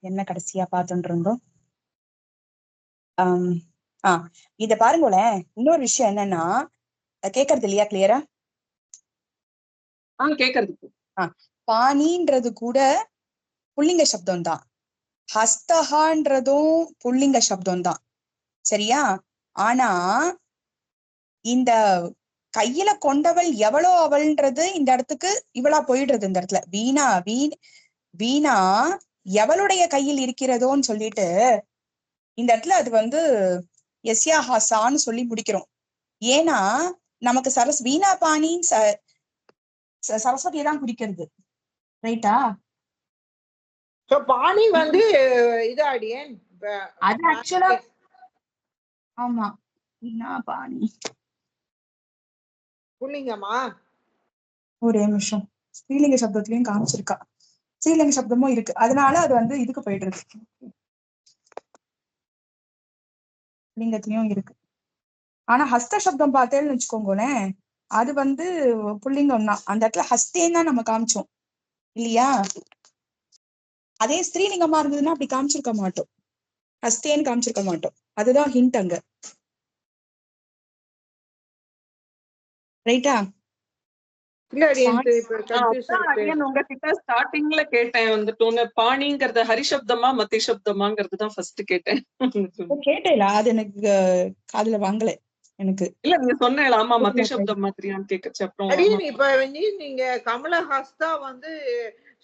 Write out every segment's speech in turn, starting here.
என்ன கடைசியா பார்த்துட்டு இருந்தோம். இத பாருங்களேன். இன்னொரு விஷயம் என்னன்னா, கேக்குறது இல்லையா கிளியரா? கேக்குறது. பாணின்றது கூட புல்லிங்க சப்தம் தான், ஹஸ்தஹான்றதும் புல்லிங்க சப்தம் தான், சரியா? ஆனா இந்த கையில கொண்டவள் எவ்வளோ அவள்ன்றது இந்த இடத்துக்கு இவளா போயிடுறது. இந்த இடத்துல வீணா வீணா எவளுடைய கையில் இருக்கிறதோன்னு சொல்லிட்டு இந்த இடத்துல அது எஸ்யா ஹாசான்னு சொல்லி முடிக்கிறோம். ஏன்னா நமக்கு வீணா பாணி சரஸ்வதியை தான் குறிக்கிறது, ரைட்டா? பாணி இதாடியேன் அது ஆக்சுவலா ஆமா, வீணா பாணி புல்லிங்கமா. ஒரே நிமிஷம், ஸ்ரீலிங்க சப்தத்திலயும் காமிச்சிருக்கா, ஸ்ரீலிங்க சப்தமும் இருக்கு, அதனால அது இதுக்கு போயிடுறது, லிங்கத்திலயும் இருக்கு. ஆனா ஹஸ்த சப்தம் பார்த்தேன்னு வச்சுக்கோங்களேன், அது புல்லிங்கம் தான். அந்த இடத்துல ஹஸ்தேன்னு தான் நம்ம காமிச்சோம் இல்லையா? அதே ஸ்திரீலிங்கமா இருந்ததுன்னா அப்படி காமிச்சிருக்க மாட்டோம், ஹஸ்தேன்னு காமிச்சிருக்க மாட்டோம். அதுதான் ஹிண்ட் அங்க, ரைட்டா? உங்ககிட்ட ஸ்டார்டிங்ல கேட்டேன் பாணிங்கிறத ஹரிசப்தமா மத்தி சப்தமாங்கிறது தான் ஃபர்ஸ்ட் கேட்டேன். கேட்டேல, அது எனக்கு காதுல வாங்கல. எனக்கு இல்ல நீங்க சொன்னேன் ஆமா மத்தி சப்தம் மாதிரியான்னு கேக்குச்சு. அப்புறம் இப்ப நீங்க கமலஹஸ்தா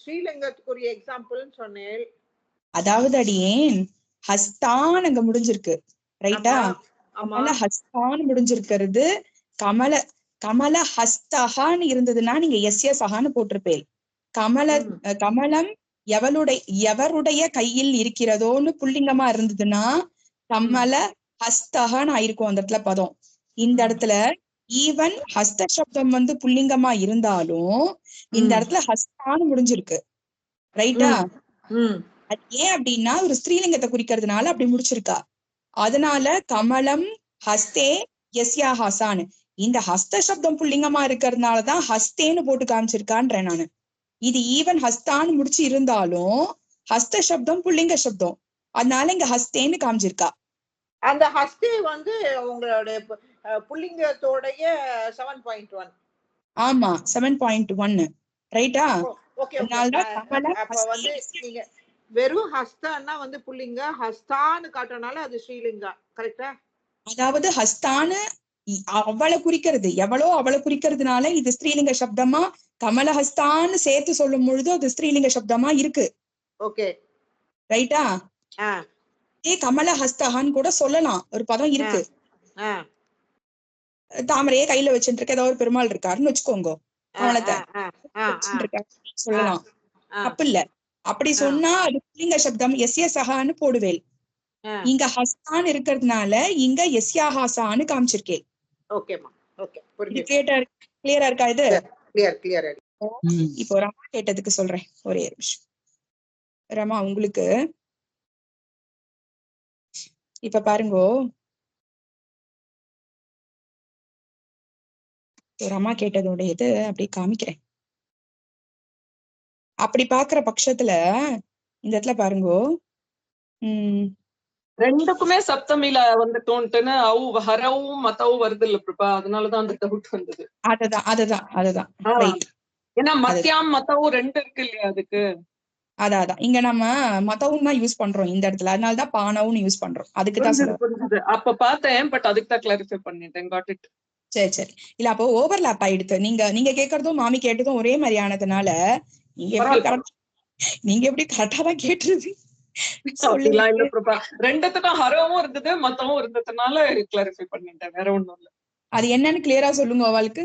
ஸ்ரீலிங்கத்துக்குரிய எக்ஸாம்பிள்னு சொன்னேன். அதாவது அடியேன் ஹஸ்தான் அங்க முடிஞ்சிருக்கு, ரைட்டா? கமல ஹஸ்தான் முடிஞ்சிருக்கிறது. கமல ஹஸ்தஹான்னு இருந்ததுன்னா நீங்க எஸ்ய சஹான்னு போட்டிருப்பேன். கமலம் எவருடைய கையில் இருக்கிறதோன்னு புல்லிங்கமா இருந்ததுன்னா கமல ஹஸ்தஹான்னு ஆயிருக்கும் அந்த இடத்துல பதம். இந்த இடத்துல ஈவன் ஹஸ்த சப்தம் புல்லிங்கமா இருந்தாலும் இந்த இடத்துல ஹஸ்தான்னு முடிஞ்சிருக்கு, ரைட்டா? அது ஏன் அப்படின்னா ஒரு ஸ்திரீலிங்கத்தை குறிக்கிறதுனால அப்படி முடிச்சிருக்கா. அதனால கமலம் ஹஸ்தே எஸ்யா ஹாசான், இந்த ஹஸ்த சப்தம் புல்லிங்கமா இருக்கிறதுனாலதான் ஹஸ்தேன்னு போட்டு காமிச்சிருக்கான்றேன் நானு. இது ஈவன் ஹஸ்தான்னு முடிச்சு இருந்தாலும் ஹஸ்த சப்தம் புல்லிங்க சப்தம், அதனால இங்க ஹஸ்தேன்னு காமிச்சிருக்கா. அந்த ஹஸ்தே உங்களுடைய புல்லிங்கத்தோடைய 7.1. ஆமா 7.1, ரைட்டா? நீங்க வெறும் ஹஸ்தான்னா புல்லிங்க, ஹஸ்தான்னு காட்டனால அது ஸ்ரீலிங்கா, கரெக்டா? அதாவது ஹஸ்தான்னு அவளை குறிக்கிறது, எவ்வளோ அவளை குறிக்கிறதுனால இது ஸ்ரீலிங்க சப்தமா, கமலஹஸ்தான்னு சேர்த்து சொல்லும் பொழுது அது ஸ்ரீலிங்க சப்தமா இருக்கு. ஓகே, ரைட்டா? கமலஹஸ்தஹான்னு கூட சொல்லலாம், ஒரு பதம் இருக்கு. தாமரையே கையில வச்சுட்டு இருக்க ஏதாவது ஒரு பெருமாள் இருக்காருன்னு வச்சுக்கோங்க, கமலத்தை சொல்லலாம், தப்பு இல்ல. அப்படி சொன்னா அது ஸ்ரீலிங்க சப்தம் எஸ்ய சஹான்னு போடுவேல். இங்க ஹஸ்தான் இருக்கிறதுனால இங்க எஸ்யாஹாசான்னு காமிச்சிருக்கேன். ஓகேமா, ஓகே, கிளியரா இருக்கா? இது கிளியர். இப்போ ரமா கேட்டதுக்கு சொல்றேன், ஒரே நிமிஷம். ரமா உங்களுக்கு இப்ப பாருங்க, ரமா கேட்டதோட இது அப்படி காமிக்கிறேன். அப்படி பாக்குற பட்சத்துல இந்த இடத்துல பாருங்க, ரெண்டுக்குமே சப்தமில தோன்ட்டுன்னு ஹரவும் மத்தவும் வருது இல்ல பிரபா, அதனாலதான் அந்த டவுட் வந்தது. அதுதான் ரைட். ஏன்னா மத்தியாம் மத்தவும் ரெண்டு இருக்கு இல்லையா அதுக்கு. அதான் இங்க நம்ம மத்தவும் தான் யூஸ் பண்றோம் இந்த இடத்துல, அதனாலதான் பானவும் யூஸ் பண்றோம். அதுக்குதான் சொல்லுது. அப்ப பார்த்தேன், பட் அதுக்கு தான் கிளாரிஃபை பண்ணிட்டேன். Got it. சரி இல்ல, அப்போ ஓவர்லாப் ஆயிடுது. நீங்க கேக்குறதும் மாமி கேட்டதும் ஒரே மாதிரியானதுனால நீங்க எப்படி கரெக்டா தான் கேட்டுருது. ரெண்டுத்துக்கும் ஹரவும் இருந்தது மத்தவும் இருந்ததுனால கிளாரிஃபை பண்ணிட்டேன், வேற ஒண்ணும் இல்ல. அது என்னன்னு கிளியரா சொல்லுங்க அவளுக்கு.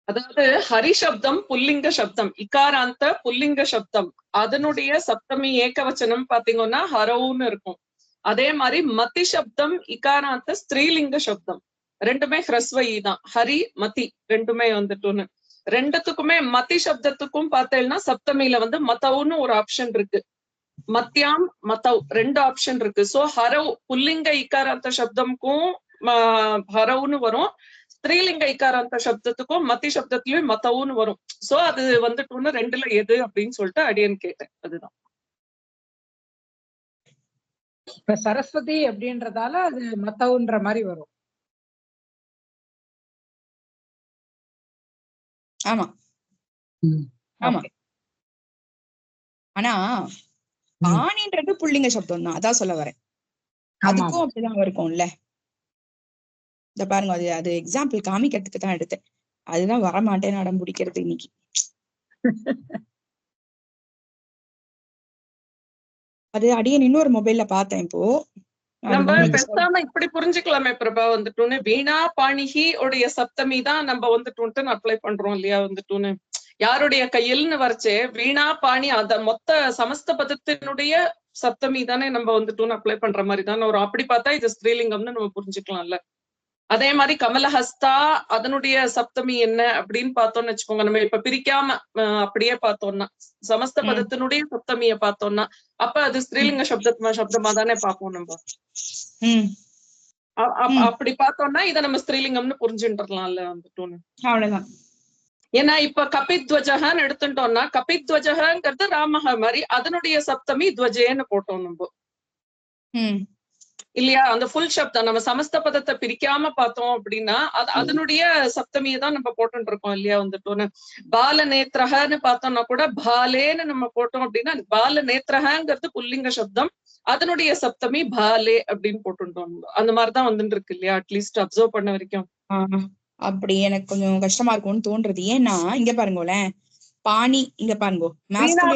அதாவது ஹரிசப்தம் புல்லிங்க சப்தம், இகாராந்த புல்லிங்க சப்தம், அதனுடைய சப்தமி ஏகவச்சனம் பாத்தீங்கன்னா ஹரவுன்னு இருக்கும். அதே மாதிரி மத்தி சப்தம் இகாராந்த ஸ்திரீலிங்க சப்தம், ரெண்டுமே ஹ்ரஸ்வயி தான். ஹரி மதி ரெண்டுமே வந்துட்டோன்னு. ரெண்டுத்துக்குமே மத்தி சப்தத்துக்கும் பார்த்தேன்னா சப்தமியில மத்தவுன்னு ஒரு ஆப்ஷன் இருக்கு, மத்தியாம் மத்தவ் ரெண்டு ஆப்ஷன் இருக்கு. சோ ஹரவ் புல்லிங்க இக்காரார்த்த சப்தம்க்கும் ஹரவுன்னு வரும், ஸ்திரீலிங்க இக்காராந்த சப்தத்துக்கும் மத்தி சப்தத்திலயும் மத்தவுன்னு வரும். சோ அது வந்துட்டு ரெண்டுல எது அப்படின்னு சொல்லிட்டு அடியன் கேட்டேன். அதுதான். இப்ப சரஸ்வதி அப்படின்றதால அது மத்தவுன்ற மாதிரி வரும். ஆமா ஆமா. ஆனா பாணின்றது புல்லிங்க சப்தம் தான், அதான் சொல்ல வரேன். அதுக்கும் அப்படிதான் இருக்கும்ல. இந்த பாருங்க, அது அது எக்ஸாம்பிள் காமிக்கிறதுக்கு தான் எடுத்தேன். அதுதான் வரமாட்டேன்னு அடம் பிடிக்கிறது இன்னைக்கு. அது அடியன் இன்னொரு மொபைல்ல பார்த்தேன் இப்போ. நம்ம பெருசாம இப்படி புரிஞ்சுக்கலாமே பிரபா, வந்துட்டோன்னு வீணா பாணிகி உடைய சப்தமி தான் நம்ம வந்துட்டு அப்ளை பண்றோம் இல்லையா? வந்துட்டோன்னு யாருடைய கையில்னு வரைச்சே வீணா பாணி அத மொத்த சமஸ்த பதத்தினுடைய சப்தமி தானே நம்ம வந்துட்டோன்னு அப்ளை பண்ற மாதிரி தானே ஒரு அப்படி பார்த்தா இது ஸ்திரீலிங்கம்னு நம்ம புரிஞ்சுக்கலாம்ல. அதே மாதிரி கமலஹஸ்தா அதனுடைய சப்தமி என்ன அப்படின்னு பார்த்தோம்னு வச்சுக்கோங்க. நம்ம இப்ப பிரிக்காம அப்படியே பார்த்தோம்னா சமஸ்த பதத்தினுடைய சப்தமிய பார்த்தோம்னா அப்ப அது ஸ்திரீலிங்க சப்தமா தானே பார்ப்போம் நம்ம. அப்படி பார்த்தோம்னா இதை நம்ம ஸ்திரீலிங்கம்னு புரிஞ்சுட்டுலாம்ல வந்துட்டோன்னு. அவ்வளவுதான். ஏன்னா இப்ப கபித்வஜகன்னு எடுத்துட்டோம்னா கபித்வஜகங்கிறது ராமஹ மாதிரி அதனுடைய சப்தமி துவஜேன்னு போட்டோம் நம்ம இல்லையா? அந்த ஃபுல் சப்தம் நம்ம சமஸ்த பதத்தை பிரிக்காம பார்த்தோம் அப்படின்னா அதனுடைய சப்தமியை தான் நம்ம போட்டு இருக்கோம் இல்லையா? வந்துட்டோன்னு பால நேத்ரஹன்னு பார்த்தோம்னா கூட பாலேன்னு நம்ம போட்டோம் அப்படின்னா பால நேத்ரஹங்கிறது புல்லிங்க சப்தம், அதனுடைய சப்தமி பாலே அப்படின்னு போட்டுட்டோம். அந்த மாதிரிதான் வந்துட்டு இருக்கு இல்லையா? அட்லீஸ்ட் அப்சர்வ் பண்ண வரைக்கும் அப்படி எனக்கு கொஞ்சம் கஷ்டமா இருக்கும்னு தோன்றது. ஏன்னா இங்க பாருங்களேன், பாணி இங்க பாருங்க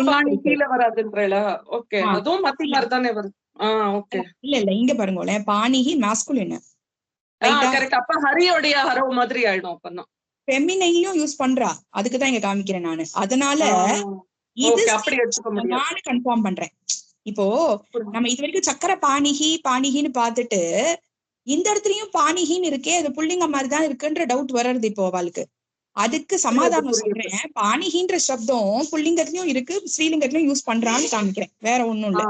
பாணி கீழே வராதுன்றல. ஓகே, அதுவும் மத்தி மாதிரி தானே வருது. இல்ல இல்ல இங்க பாருங்களேன், பாணிகி மாஸ்குலின். கரெக்ட். அப்ப ஹரியோடைய ஹரவு மாதிரி ஆயிடும். அப்பதான் ஃபெமினையும் யூஸ் பண்றா, அதுக்குதான் இங்க காமிக்கிறேன் நானு. அதனால இது நானு கன்ஃபார்ம் பண்றேன். இப்போ நம்ம இது வரைக்கும் சக்கர பாணிகின்னு பார்த்துட்டு இந்த இடத்துலயும் பாணிகின்னு இருக்கே, அது புல்லிங்க மாதிரிதான் இருக்குன்ற டவுட் வர்றது இப்போ அவளுக்கு. அதுக்கு சமாதானம் சொல்றேன். பாணிகின்ற சப்தம் புல்லிங்கத்திலயும் இருக்கு, ஸ்ரீலிங்கத்திலயும் யூஸ் பண்றான்னு காமிக்கிறேன், வேற ஒண்ணும் இல்ல.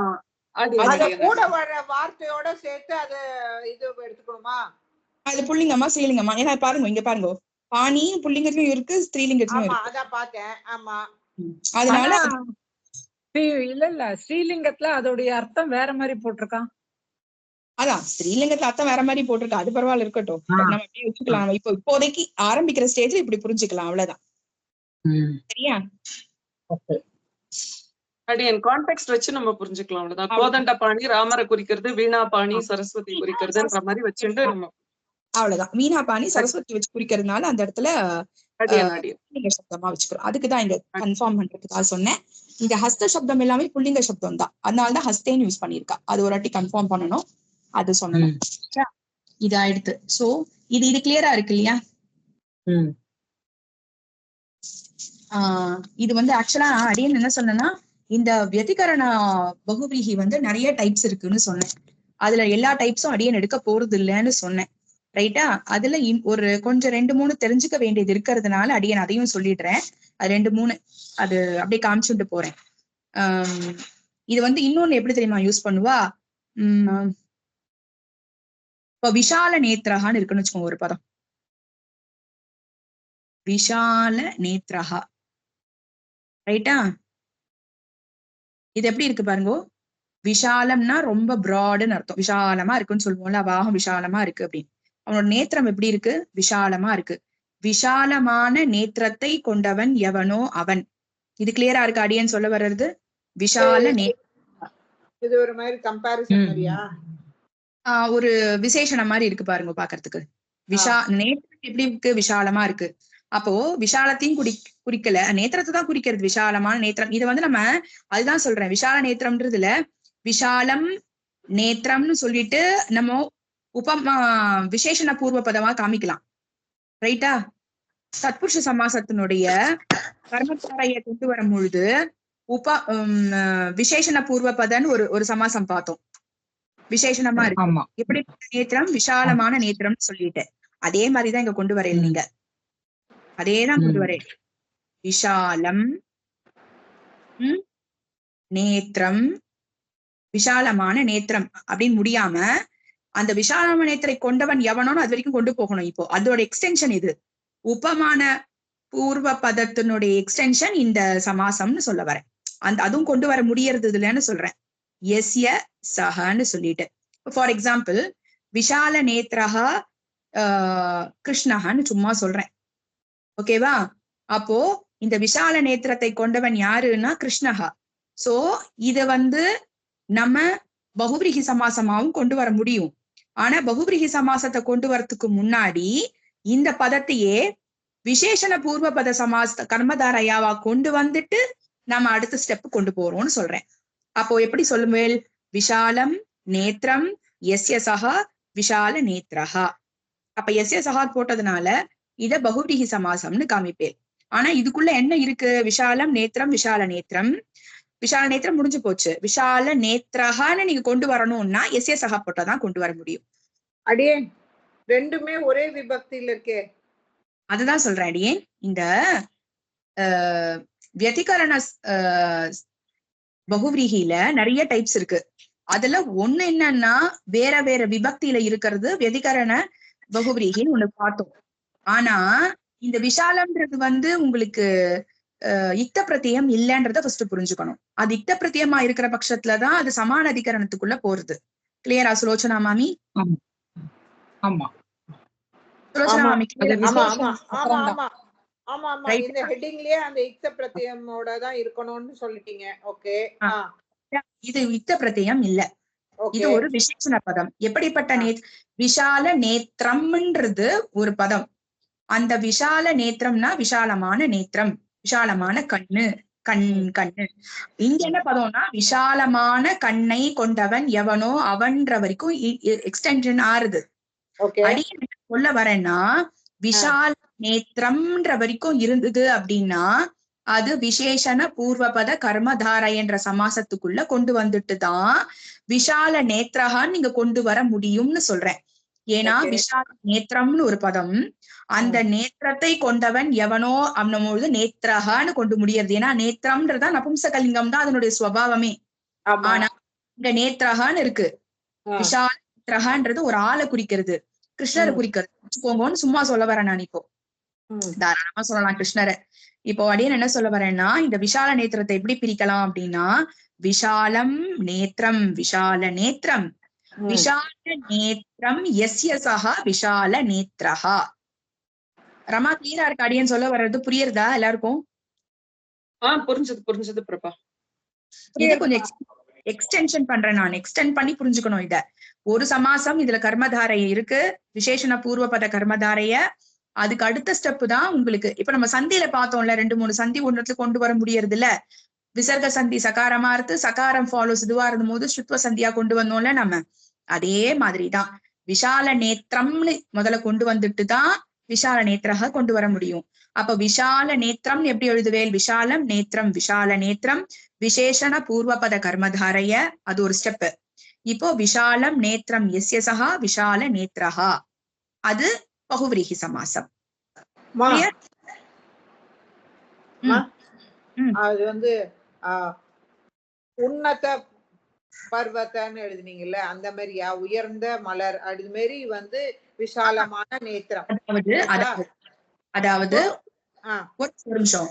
அத கூட வர வார்த்தையோட சேர்த்து அது இது எடுத்துக்கணுமா? அது புல்லிங்கமா ஸ்ரீலிங்கமா? ஏன்னா பாருங்க இங்க பாருங்க, பாணியும் புல்லிங்கத்திலயும் இருக்கு, ஸ்ரீலிங்கத்திலயும் இருக்கு. அதான் பார்த்தேன். ஆமா, அதனால இல்ல இல்ல ஸ்ரீலிங்கத்துல அதோடைய அர்த்தம் வேற மாதிரி போட்டிருக்கான். அதான் ஸ்ரீலிங்கத்துல அர்த்தம் வேற மாதிரி போட்டிருக்கா, அது பரவாயில்ல, இருக்கட்டும். நம்ம அப்படியே வச்சுக்கலாம். இப்போதைக்கு ஆரம்பிக்கிற ஸ்டேஜ்ல இப்படி புரிஞ்சுக்கலாம், அவ்வளவுதான். சரியா? அடியன் கான்டெக்ஸ்ட் வச்சு நம்ம புரிஞ்சுக்கலாம், அவ்வளவுதான். கோதண்ட பாணி ராமரை குறிக்கிறது, வீணா பாணி சரஸ்வதி குறிக்கிறதுன்ற மாதிரி வச்சுட்டு நம்ம அவ்வளவுதான். வீணா பாணி சரஸ்வதி வச்சு குறிக்கிறதுனால அந்த இடத்துல சப்தமா வச்சுக்கிறோம். அதுக்குதான் இங்க கன்ஃபார்ம் பண்றதுக்காக சொன்னேன். இந்த ஹஸ்த சப்தம் எல்லாமே புல்லிங்க சப்தம் தான், அதனாலதான் ஹஸ்தேன்னு யூஸ் பண்ணிருக்கா. அது ஒரு வாட்டி கன்ஃபார்ம் பண்ணணும், அது சொல்லணும். இது ஆயிடுத்து. சோ இது கிளியரா இருக்கு இல்லையா? இது ஆக்சுவலா அடியன் என்ன சொன்னேன்னா, இந்த வியதிகரண பகுவிஹி நிறைய டைப்ஸ் இருக்குன்னு சொன்னேன். அதுல எல்லா டைப்ஸும் அடியன் எடுக்க போறது இல்லைன்னு சொன்னேன், ரைட்டா? அதுல ஒரு கொஞ்சம் 2-3 தெரிஞ்சுக்க வேண்டியது இருக்கிறதுனால அடியன் அதையும் சொல்லிடுறேன். அது 2-3 அது அப்படியே காமிச்சுட்டு போறேன். இது இன்னொன்னு எப்படி தெரியுமா யூஸ் பண்ணுவா? இப்ப விஷால நேத்ரஹான்னு இருக்குன்னு வச்சுக்கோங்க ஒரு பதம். விஷால நேத்ரஹா, ரைட்டா? இது எப்படி இருக்கு பாருங்க. விஷாலம்னா ரொம்ப பிராடுன்னு அர்த்தம். விஷாலமா இருக்குன்னு சொல்லுவோம்ல, வாகம் விஷாலமா இருக்கு அப்படின்னு. அவனோட நேத்திரம் எப்படி இருக்கு? விஷாலமா இருக்கு. விஷாலமான நேத்திரத்தை கொண்டவன் எவனோ அவன். இது கிளியரா இருக்கு அடியன் சொல்ல வர்றது? விஷால இது ஒரு மாதிரி கம்பேரிசன் மாதிரியா? ஒரு விசேஷணம் மாதிரி இருக்கு பாருங்க பாக்குறதுக்கு. நேத்திரம் எப்படி இருக்கு? விஷாலமா இருக்கு. அப்போ விஷாலத்தையும் குறிக்கல, நேத்திரத்தை தான் குறிக்கிறது. விஷாலமான நேத்திரம். இது நம்ம அதுதான் சொல்றேன், விஷால நேத்திரம்ன்றதுல விஷாலம் நேத்திரம்னு சொல்லிட்டு நம்ம விசேஷண பூர்வ பதமா காமிக்கலாம், ரைட்டா? தத்புருஷ சமாசத்தினுடைய கர்மத்தாரைய கொண்டு வரும் பொழுது விசேஷண பூர்வ பதன்னு ஒரு சமாசம் பார்த்தோம், விசேஷணமா இருக்கு. எப்படி நேத்திரம்? விஷாலமான நேத்திரம்னு சொல்லிட்டு அதே மாதிரிதான் இங்க கொண்டு வரேன். நீங்க அதேதான் கொண்டு வரேன். விஷாலம் நேத்திரம், விஷாலமான நேத்திரம் அப்படின்னு முடியாம அந்த விஷாலமான நேத்திரை கொண்டவன் எவனோன்னு அது வரைக்கும் கொண்டு போகணும். இப்போ அதோட எக்ஸ்டென்ஷன் இது. உபமான பூர்வ பதத்தினுடைய எக்ஸ்டென்ஷன் இந்த சமாசம்னு சொல்ல வரேன். அதுவும் கொண்டு வர முடியறது இல்லைன்னு சொல்றேன். எஸ்ய சஹன்னு சொல்லிட்டு. ஃபார் எக்ஸாம்பிள் விஷால நேத்ரஹா கிருஷ்ணஹன்னு சும்மா சொல்றேன். ஓகேவா? அப்போ இந்த விஷால நேத்திரத்தை கொண்டவன் யாருன்னா கிருஷ்ணஹா. சோ இத நம்ம பகுவிரிகி சமாசமாவும் கொண்டு வர முடியும். ஆனா பகுவிரிகி சமாசத்தை கொண்டு வரதுக்கு முன்னாடி இந்த பதத்தையே விசேஷண பூர்வ பத சமாச கர்மதாரையாவா கொண்டு வந்துட்டு நம்ம அடுத்த ஸ்டெப் கொண்டு போறோம்னு சொல்றேன். அப்போ எப்படி சொல்லுவேல்? விஷாலம் நேத்திரம் எஸ்ய சஹா விஷால நேத்ரஹா. அப்ப எஸ்ய சஹா போட்டதுனால இத பகுவிரிகி சமாசம்னு காமிப்பேன். ஆனா இதுக்குள்ள என்ன இருக்கு? விஷாலம் நேத்திரம் விஷால நேத்திரம். விஷால நேத்திரம் முடிஞ்சு போச்சு. விஷால நேத்ரஹான்னு நீங்க கொண்டு வரணும்னா எஸ்ய சஹா போட்டாதான் கொண்டு வர முடியும். அடியே ரெண்டுமே ஒரே விபக்தியில இருக்கே. அதுதான் சொல்றேன் அடியேன். இந்த வியதிகரண பகுவிரிகில நிறைய டைப்ஸ் இருக்கு. அதுல ஒண்ணு என்னன்னா வேற வேற விபக்தியில இருக்கிறது வியதிகரண பகுவிரிகின்னு ஒண்ணு பார்த்தோம். ஆனா இந்த விஷாலம்ன்றது உங்களுக்கு இக்த பிரத்தியம் இல்லைன்றத ஃபர்ஸ்ட் புரிஞ்சுக்கணும். அது இக்த பிரத்தியமா இருக்கிற பட்சத்துலதான் அது சமான அதிகரணத்துக்குள்ள போறது. கிளியரா சுலோச்சனா மாமி? ஆமா சுலோச்சனா மாமி இந்த ஹெட்டிங்லயே அந்த இக்த பிரத்தியமோட தான் இருக்கணும்னு சொல்லிட்டீங்க. ஓகே. இது இக்த பிரத்தியம் இல்ல. இது ஒரு விசேஷண பதம். எப்படிப்பட்ட விஷால நேத்திரம்ன்றது ஒரு பதம். அந்த விஷால நேத்திரம்னா விஷாலமான நேத்திரம், விஷாலமான கண்ணு, கண்ணு. இங்க என்ன பதம்னா விஷாலமான கண்ணை கொண்டவன் எவனோ அவன்ற வரைக்கும் எக்ஸ்டென்ஷன் ஆறுது. அடி சொல்ல வரேன்னா விஷால நேத்திரம்ன்ற வரைக்கும் இருந்தது அப்படின்னா அது விசேஷண பூர்வபத கர்மதாரை என்ற சமாசத்துக்குள்ள கொண்டு வந்துட்டுதான் விஷால நேத்ரஹான்னு நீங்க கொண்டு வர முடியும்னு சொல்றேன். ஏன்னா விஷால நேத்திரம்னு ஒரு பதம், அந்த நேத்திரத்தை கொண்டவன் எவனோ அப்படின்னும்போது நேத்ரஹான்னு கொண்டு முடியாது. ஏன்னா நேத்திரம்ன்றதா நபும்சகலிங்கம் தான் அதனுடைய சுவாவமே. ஆனா இங்க நேத்ரஹான்னு இருக்கு. விஷால நேத்ரஹான்றது ஒரு ஆளை குறிக்கிறது, கிருஷ்ணரை குறிக்கிறது. வச்சுக்கோங்கன்னு சும்மா சொல்ல வரேன் நான். இப்போ தாராளமா சொல்லலாம் கிருஷ்ணரை. இப்போ அடியன் என்ன சொல்ல வரேன்னா இந்த விஷால நேத்திரத்தை எப்படி பிரிக்கலாம் அப்படின்னா விஷாலம் நேத்திரம் விஷால நேத்திரம் விஷால நேத்திரம் எஸ்ய சஹா விஷால நேத்ரஹா. ரமா கிளியரா இருக்கு அடியன் சொல்ல வர்றது? புரியுறதா எல்லாருக்கும்? புரிஞ்சது பிரபா. இது கொஞ்சம் எக்ஸ்டென்ஷன் பண்றேன் நான். எக்ஸ்டெண்ட் பண்ணி புரிஞ்சுக்கணும் இத. ஒரு சமாசம் இதுல கர்மதாரைய இருக்கு, விசேஷண பூர்வபத கர்மதாரைய. அதுக்கு அடுத்த ஸ்டெப் தான் உங்களுக்கு இப்ப நம்ம சந்தியில பார்த்தோம்ல, 2-3 சந்தி ஒன்றுல கொண்டு வர முடியறது இல்ல. விசர்க சந்தி சகாரமா இருந்து சகாரம் ஃபாலோஸ் இதுவா இருந்தும் போது சுத்வ சந்தியா கொண்டு வந்தோம்ல நம்ம. அதே மாதிரிதான் விஷால நேத்திரம்னு முதல்ல கொண்டு வந்துட்டு தான் விஷால நேத்திரக கொண்டு வர முடியும். அப்ப விஷால நேத்திரம் எப்படி எழுதுவேல்? விஷாலம் நேத்திரம் விஷால நேத்திரம் விசேஷண பூர்வபத கர்மதாரைய, அது ஒரு ஸ்டெப். இப்போ விஷாலம் நேத்திரம் எஸ்ய சஹா விஷால நேத்ரஹா, அது பகுவிரிகி சமாசம். அது உன்னத பர்வதன்னு எழுதுனீங்கல்ல, அந்த மாதிரியா? உயர்ந்த மலர் அது மாதிரி விஷாலமான நேத்திரம். அதாவது ஒரு நிமிஷம்.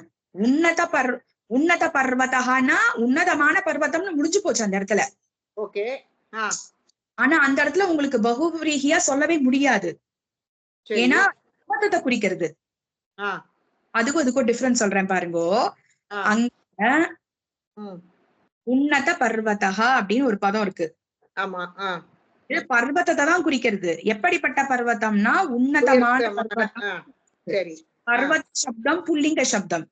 உன்னத பர்வதகானா உன்னதமான பர்வதம்னு முடிஞ்சு போச்சு அந்த இடத்துல. ஓகே. ஆனா அந்த இடத்துல உங்களுக்கு பகுவிரிகியா சொல்லவே முடியாது. ஏன்னா பர்வதத்தை குறிக்கிறது. அதுக்கும் டிஃபரன்ஸ் சொல்றேன் பாருங்கோ. அங்க உன்னத பர்வதகா அப்படின்னு ஒரு பதம் இருக்கு. இது பர்வதத்தை தான் குறிக்கிறது. எப்படிப்பட்ட பர்வதம்னா உன்னதமான பர்வதம். பர்வத சப்தம் புல்லிங்க சப்தம்,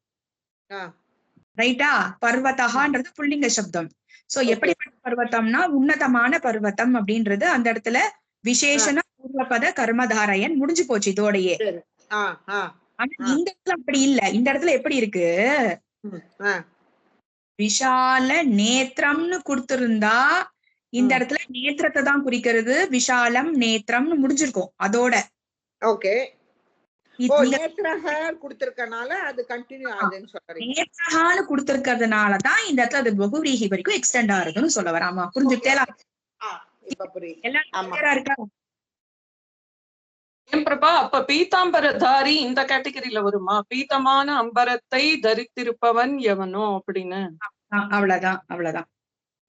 ரைட்டா? பர்வதகான்றது புல்லிங்க சப்தம். சோ எப்படிப்பட்ட பர்வதம்னா உன்னதமான பர்வதம் அப்படின்றது அந்த இடத்துல விசேஷண பூர்வபத கர்மதாரையன் முடிஞ்சு போச்சு இதோடையே. ஆனா இந்த இடத்துல அப்படி இல்ல. இந்த இடத்துல எப்படி இருக்கு? விஷால நேத்திரம்னு கொடுத்திருந்தா இந்த இடத்துல நேத்திரத்தை தான் குறிக்கிறது. விஷாலம் நேத்திரம்னு முடிஞ்சிருக்கும் அதோட. ஓகே. நேத்ரஹான்னு கொடுத்திருக்கிறதுனாலதான் இந்த இடத்துல அது பகுவிரிகி வரைக்கும் எக்ஸ்டெண்ட் ஆகுதுன்னு சொல்ல வராமா? புரிஞ்சுட்டேலா? இப்ப புரியுது. எல்லாரும் ஆமா. clear-ஆ இருக்கா? ஏன் பிரபா, அப்ப பீதாம்பரதாரி இந்த கேட்டகரியில வருமா? பீதமான அம்பரத்தை தரித்திருப்பவன் எவனோ அப்படின்னு. அவ்வளவுதான் அவ்வளவுதான்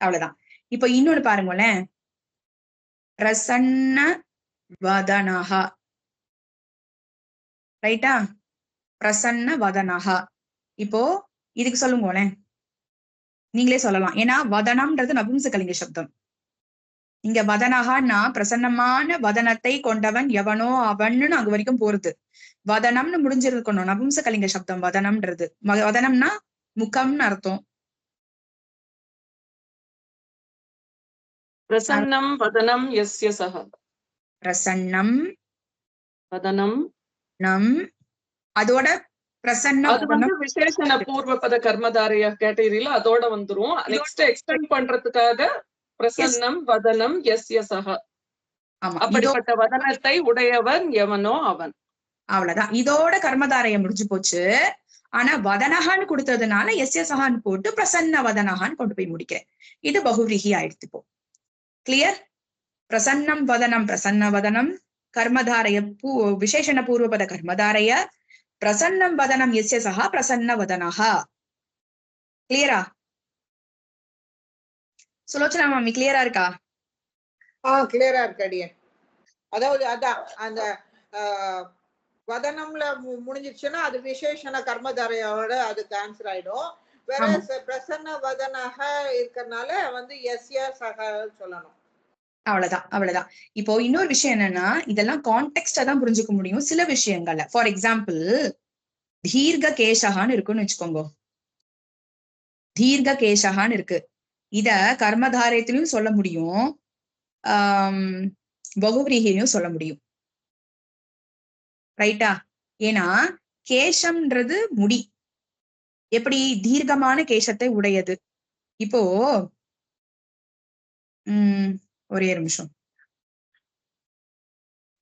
அவ்வளவுதான். இப்ப இன்னொன்னு பாருங்களேன், பிரசன்ன வதனஹா, ரைட்டா? பிரசன்ன வதனஹா. இப்போ இதுக்கு சொல்லுங்களேன், நீங்களே சொல்லலாம். ஏன்னா வதனம்ன்றது நபும்சகலிங்க சப்தம். இங்க வதனஹான்னா பிரசன்னமான வதனத்தை கொண்டவன் எவனோ அவன்னு அங்க வரைக்கும் போறது. வதனம்னு முடிஞ்சிருக்கணும், நபும்சகலிங்க சப்தம் வதனம்ன்றது. வதனம்னா முகம்னு அர்த்தம். பிரசன்னம் வதனம் யஸ்ய சஹ. பிரசன்னம் வதனம் நம், அதோட பிரசன்ன அது வந்து விசேஷண பூர்வ பத கர்மதாரைய கேட்டகரியில அதோட வந்துரும். நெக்ஸ்ட் எக்ஸ்டெண்ட் பண்றதுக்காக பிரசன்னம் வதனம் யஸ்ய சஹ. ஆமா, அப்படிப்பட்ட வதனத்தை உடையவன் எவனோ அவன். அவ்வளவுதான். இதோட கர்மதாரைய முடிஞ்சு போச்சு. ஆனா வதனஹான்னு கொடுத்ததுனால எஸ்ய சஹான்னு போட்டு பிரசன்ன வதனஹான்னு கொண்டு போய் முடிக்கிறேன். இது பகுவிரீகி ஆயிடுத்து. இப்போ கிளியர்? பிரசன்னம் வதனம் பிரசன்ன வதனம், கர்மதாரைய விசேஷண பூர்வபத கர்மதாரைய, பிரசன்னம் வதனம் எஸ்ய சஹா பிரசன்ன வதனஹா. கிளியரா? சுலோச்சனா மாமி கிளியரா இருக்கா? கிளியரா இருக்கு அடியன். அதாவது அதான் அந்த வதனம்ல முடிஞ்சிருச்சுன்னா அது விசேஷண கர்மதாரையோட அதுக்கு ஆன்சர் ஆயிடும். வேற பிரசன்ன வதனஹ இருக்கறனால வந்து எஸ்ய சஹ சொல்லணும். அவ்வளவுதான் அவ்வளவுதான். இப்போ இன்னொரு விஷயம் என்னன்னா, இதெல்லாம் கான்டெக்ஸ்டா தான் புரிஞ்சுக்க முடியும் சில விஷயங்கள்ல. ஃபார் எக்ஸாம்பிள், தீர்க்க கேசகான்னு இருக்குன்னு வச்சுக்கோங்க. தீர்க்க கேசகான்னு இருக்கு. இத கர்மதாரயத்திலையும் சொல்ல முடியும், பகுவிரீகிலையும் சொல்ல முடியும். ரைட்டா? ஏன்னா கேசம்ன்றது முடி, எப்படி தீர்க்கமான கேசத்தை உடையது. இப்போ ஒரே ஒரு நிமிஷம்,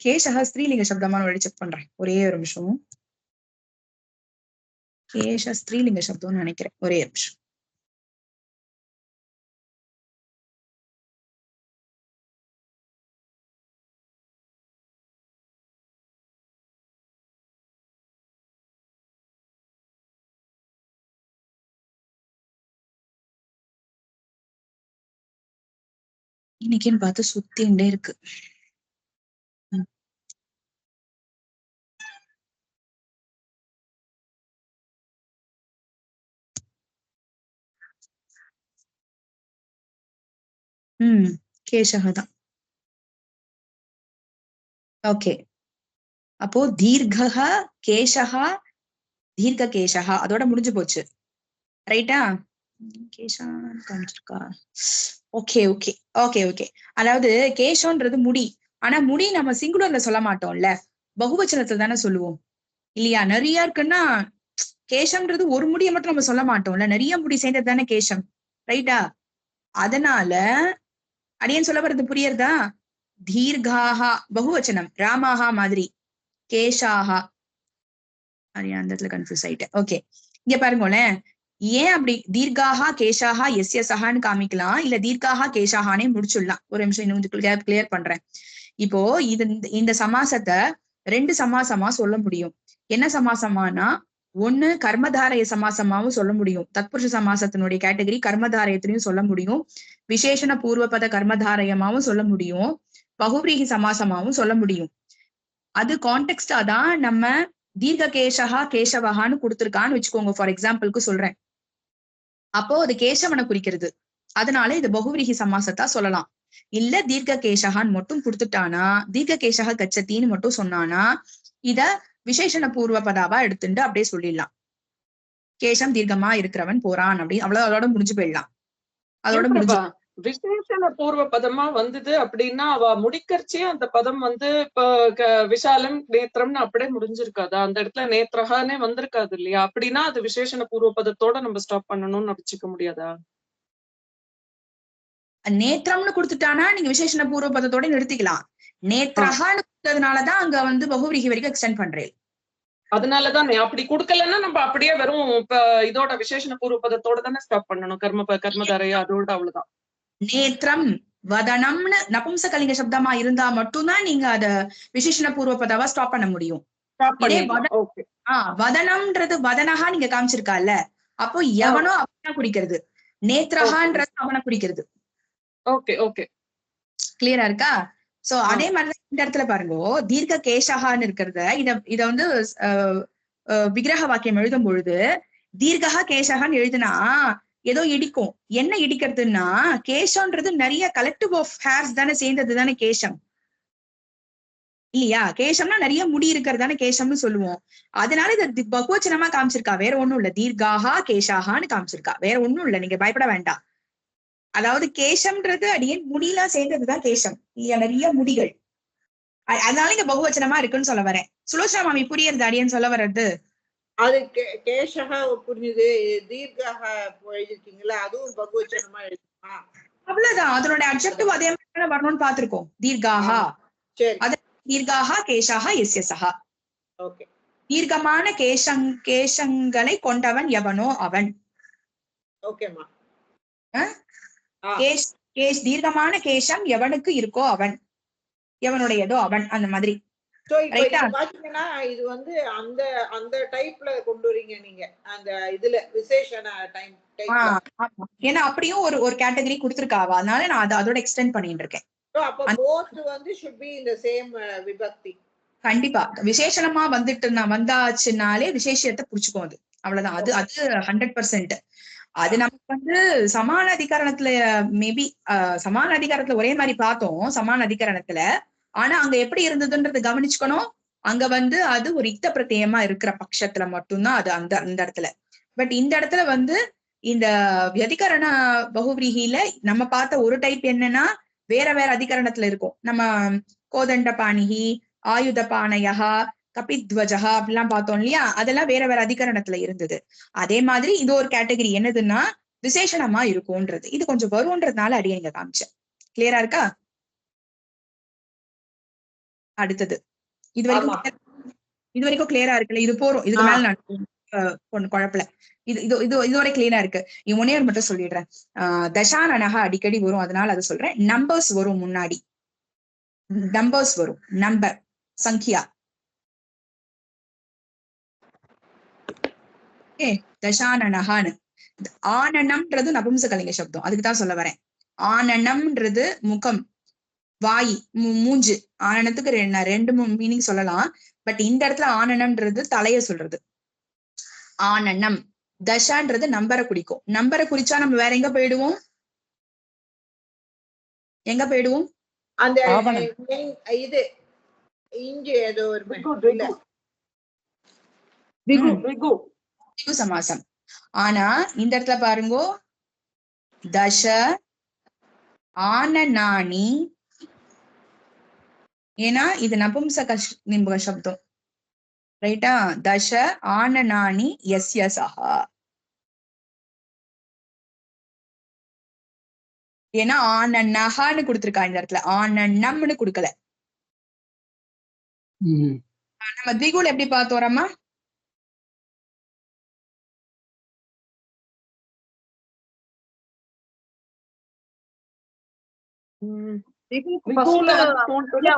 கேசக ஸ்திரீலிங்க சப்தமான வழி செக் பண்றேன். ஒரே ஒரு நிமிஷம். கேச ஸ்திரீலிங்க சப்தம்னு நினைக்கிறேன். ஒரே நிமிஷம். இன்னைக்குன்னு பார்த்து சுத்திண்டே இருக்கு. கேசகதான். ஓகே, அப்போ தீர்க்க கேசகா, தீர்க்க கேசகா அதோட முடிஞ்சு போச்சு. ரைட்டா? கேசான்னு காமிச்சிருக்கா? Okay okay okay okay. அதாவது கேசம்ன்றது முடி. ஆனா முடி நம்ம சிங்குலர்ல சொல்ல மாட்டோம்ல, பகுவச்சனத்துல தானே சொல்லுவோம் இல்லையா? நிறைய இருக்குன்னா கேசம்ன்றது ஒரு முடியை மட்டும் நம்ம சொல்ல மாட்டோம்ல, நிறைய முடி சேர்ந்தது தானே கேசம். ரைட்டா? அதனால அடியேன் சொல்ல வர்றது புரியுறதா? தீர்காஹா பகுவச்சனம், ராமாஹா மாதிரி, கேஷாஹா. அடியா அந்த இடத்துல கன்ஃபியூஸ் ஆயிட்டேன். ஓகே, இங்க பாருங்களேன், ஏன் அப்படி தீர்காஹா கேஷாஹா எஸ்ய சஹான்னு காமிக்கலாம், இல்ல தீர்காஹா கேஷாஹானே முடிச்சுடலாம். ஒரு நிமிஷம் இன்னும் கிளியர் பண்றேன். இப்போ இந்த சமாசத்தை ரெண்டு சமாசமா சொல்ல முடியும். என்ன சமாசமானா, ஒண்ணு கர்மதாரய சமாசமாவும் சொல்ல முடியும். தத்புருஷ சமாசத்தினுடைய கேட்டகரி கர்மதாரயத்திலையும் சொல்ல முடியும், விசேஷண பூர்வபத கர்மதாரயமாவும் சொல்ல முடியும், பகுவிரீகி சமாசமாவும் சொல்ல முடியும். அது கான்டெக்ஸ்டா தான் நம்ம தீர்க்க கேசகா கேசவகான்னு கொடுத்திருக்கான்னு வச்சுக்கோங்க. ஃபார் எக்ஸாம்பிளுக்கு சொல்றேன். அப்போ அது கேசவனை குறிக்கிறது, அதனால இது பகுவிரீகி சமாசத்தா சொல்லலாம். இல்ல தீர்க்க கேசகான்னு மட்டும் கொடுத்துட்டானா, தீர்க்க கேசக கச்சத்தின்னு மட்டும் சொன்னானா, இத விசேஷண பூர்வ பதாவா எடுத்துட்டு அப்படியே சொல்லிடலாம். கேசம் தீர்க்கமா இருக்கிறவன் போறான் அப்படி, அவ்வளவு அதோட முடிஞ்சு போயிடலாம். அதோட முடிஞ்சு. விசேஷண பூர்வ பதமா வந்தது அப்படின்னா அவ முடிக்கர்ச்சே அந்த பதம் வந்து இப்ப விஷாலம் நேத்திரம்னு அப்படியே முடிஞ்சிருக்காதா? அந்த இடத்துல நேத்திரகானே வந்திருக்காது இல்லையா? அப்படின்னா அது விசேஷண பூர்வ பதத்தோட நம்ம ஸ்டாப் பண்ணணும்னு வச்சுக்க முடியாதா? நேத்திரம்னு கொடுத்துட்டானா நீங்க விசேஷண பூர்வ பதத்தோட நிறுத்திக்கலாம். நேத்திரகான்னு கொடுத்ததுனாலதான் அங்க வந்து பகுவிரீகி வரைக்கும் எக்ஸ்டெண்ட் பண்றேன். அதனாலதான் அப்படி கொடுக்கலன்னா நம்ம அப்படியே வெறும் இப்ப இதோட விசேஷண பூர்வ பதத்தோட தானே ஸ்டாப் பண்ணணும். கர்மதாரையா அதோட அவ்வளவுதான். நேத்திரம் வதனம்னு நபும்சகலிங்க சப்தமா இருந்தா மட்டும்தான் நீங்க அத விசேஷண பூர்வ பதாவா ஸ்டாப் பண்ண முடியும். இதே வதனம்ன்றது வதனஹா நீங்க காமிச்சிருக்கால, அப்போ எவனோ அவனை குறிக்கிறது, நேத்ரஹான்றது அவனை குறிக்கிறது. ஓகே ஓகே கிளியரா இருக்கா? சோ அதே மாதிரிதான் இந்த இடத்துல பாருங்க, தீர்க்க கேசகான்னு இருக்கிறத இத வந்து விக்கிரக வாக்கியம் எழுதும் பொழுது தீர்க்கா கேசகான்னு எழுதுனா ஏதோ இடிக்கும். என்ன இடிக்கிறதுன்னா, கேசம்ன்றது நிறைய கலெக்டிவ் ஆஃப் ஹேர்ஸ் தானே, சேர்ந்தது தானே கேசம் இல்லையா? கேசம்னா நிறைய முடி இருக்கிறதானே கேசம்னு சொல்லுவோம். அதனால இத பகுவச்சனமா காமிச்சிருக்கா, வேற ஒண்ணும் இல்ல. தீர்காஹா கேசாகான்னு காமிச்சிருக்கா, வேற ஒண்ணும் இல்ல, நீங்க பயப்பட வேண்டாம். அதாவது கேசம்ன்றது அடியேன் முடியெல்லாம் சேர்ந்ததுதான் கேசம் இல்லையா, நிறைய முடிகள். அதனால இங்க பகுவச்சனமா இருக்குன்னு சொல்ல வரேன். சுலோச்சனா மாமி புரியுறது அடியேன்னு சொல்ல வர்றது? அது கேசகா புரிஞ்சுது. தீர்க்காக எழுதிருக்கீங்களா, அதுவும் பகுவச்சனமா எழுதுமா? அவ்வளவுதான், அதனோட அட்ஜெக்டிவ் அதே மாதிரி வரணும்னு பாத்திருக்கோம். தீர்காஹா, அது தீர்காஹா கேசாஹா எஸ்ய சஹா. ஓகே. தீர்க்கமான கேசங்களை கொண்டவன் எவனோ அவன். ஓகேமா. தீர்க்கமான கேசம் எவனுக்கு இருக்கோ அவன், எவனுடையதோ அவன், அந்த மாதிரி. பாத்தீங்கன்னா இது வந்து அந்த அந்த டைப்ல கொண்டு வரீங்க நீங்க, அந்த இதுல விசேஷண டைம். ஏன்னா அப்படியும் ஒரு கேட்டகரி கொடுத்திருக்காவா, அதனால நான் அதோட எக்ஸ்டெண்ட் பண்ணிட்டு இருக்கேன். அப்ப போத் வந்து should be in the same விபக்தி. கண்டிப்பா விசேஷணமா வந்தாச்சுனாலே விசேஷத்தை புடிச்சுக்கும், அது அவ்வளவுதான். அது 100%. அது நமக்கு வந்து சமான அதிகாரணத்துல மேபி சமான அதிகாரத்துல ஒரே மாதிரி பார்த்தோம் சமான அதிகாரணத்துல. ஆனா அங்க எப்படி இருந்ததுன்றது கவனிச்சுக்கணும். அங்க வந்து அது ஒரு இக்த பிரத்யமா இருக்கிற பட்சத்துல மட்டும்தான் அது அந்த இடத்துல. பட் இந்த இடத்துல வந்து இந்த வியதிகரண பகுவிரீகில நம்ம பார்த்த ஒரு டைப் என்னன்னா வேற வேற அதிகரணத்துல இருக்கும். நம்ம கோதண்ட பாணிகி, ஆயுத பானையா, கபித்வஜகா அப்படிலாம் பார்த்தோம் இல்லையா, அதெல்லாம் வேற வேற அதிகரணத்துல இருந்தது. அதே மாதிரி இது ஒரு கேட்டகரி என்னதுன்னா விசேஷணமா இருக்கும்ன்றது. இது கொஞ்சம் வரும்ன்றதுனால அடியே இங்க காமிச்சேன். கிளியரா இருக்கா? அடுத்தது இது வரைக்கும் கிளியரா இருக்குல்ல? இது போறோம், இதுக்கு மேல நான் குழப்பல. இதுவரை கிளியரா இருக்கு. ஒன்னே மட்டும் சொல்லிடுறேன். தசானனகா அடிக்கடி வரும், அதனால அதை சொல்றேன். நம்பர்ஸ் வரும், முன்னாடி நம்பர்ஸ் வரும், நம்பர் சங்கியா. தசானனகான்னு ஆனனம்ன்றது நபும்சகலிங்க சப்தம், அதுக்குதான் சொல்ல வரேன். ஆனனம்ன்றது முகம், வாய், மூஞ்சு. ஆனனத்துக்கு ரெண்டு மீனிங் சொல்லலாம். பட் இந்த இடத்துல ஆனனம்ன்றது தலைய சொல்றது. ஆனனம். தசான்றது நம்பரை குறிக்கும். நம்பரை குறிச்சா நம்ம வேற எங்க போயிடுவோம்? அந்த இது இங்க ஏதோ ஒரு சமாசம். ஆனா இந்த இடத்துல பாருங்க, தச ஆனனானி. ஏன்னா இது நபும்சக சப்தம், ரைட்டா? தச ஆனனானி யஸ்ய சஹா. ஏன்னா ஆனன்னஹான்னு கொடுத்திருக்கா, இந்த இடத்துல ஆனன்னம்னு கொடுக்கல. நம்ம திகுல் எப்படி பார்த்தோரம்மா?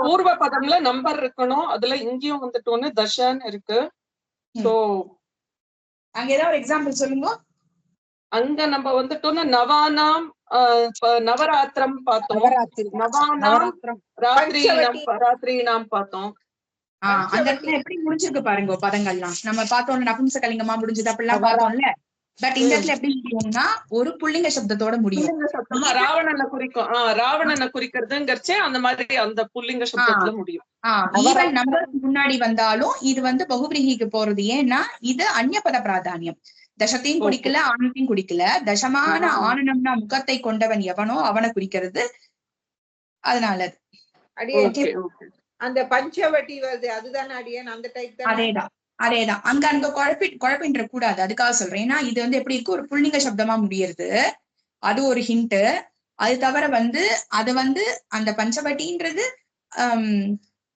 பூர்வ பதம்ல நம்பர் இருக்கணும், அதுல இங்கேயும் வந்துட்டோன்னு தசன்னு இருக்கு. சோ அங்க ஏதாவது ஒரு எக்ஸாம்பிள் சொல்லுங்க. அங்க நம்ம வந்துட்டோம்னா நவானாம் நவராத்திரம் பார்த்தோம், நவானாம் ராத்திரீனாம் பார்த்தோம். அந்த இடத்துல எப்படி முடிஞ்சிருக்கு பாருங்க பதங்கள்லாம். நம்ம பார்த்தோம் நபும்சகலிங்கமா முடிஞ்சது அப்படிலாம் பார்த்தோம்ல. பட் இந்த இடத்துல எப்படி முடியும்னா ஒரு புல்லிங்க சப்தத்தோட முடியும். ராவணனை குறிக்கும், ராவணனை குறிக்கிறதுங்கிறச்சே அந்த மாதிரி அந்த புல்லிங்க சப்தத்துல முடியும். ஈவன் நம்பர் முன்னாடி வந்தாலும் இது வந்து பகுபிரீகிக்கு போறது. ஏன்னா இது அந்நியபத பிராதானியம். தசத்தையும் குடிக்கல, ஆனத்தையும் குடிக்கல. தசமான ஆனனம்னா முகத்தை கொண்டவன் எவனோ அவனை குறிக்கிறது. அதனால அந்த பஞ்சவட்டி வருது, அதுதானே அடியன் அந்த டைப் தான். அதேதான் அங்க குழப்பின்ற கூடாது, அதுக்காக சொல்றேன். ஏன்னா இது வந்து எப்படி இருக்கு, ஒரு புல்லிங்க சப்தமா முடியறது, அது ஒரு ஹிண்ட். அது தவிர வந்து அது வந்து அந்த பஞ்சவட்டின்றது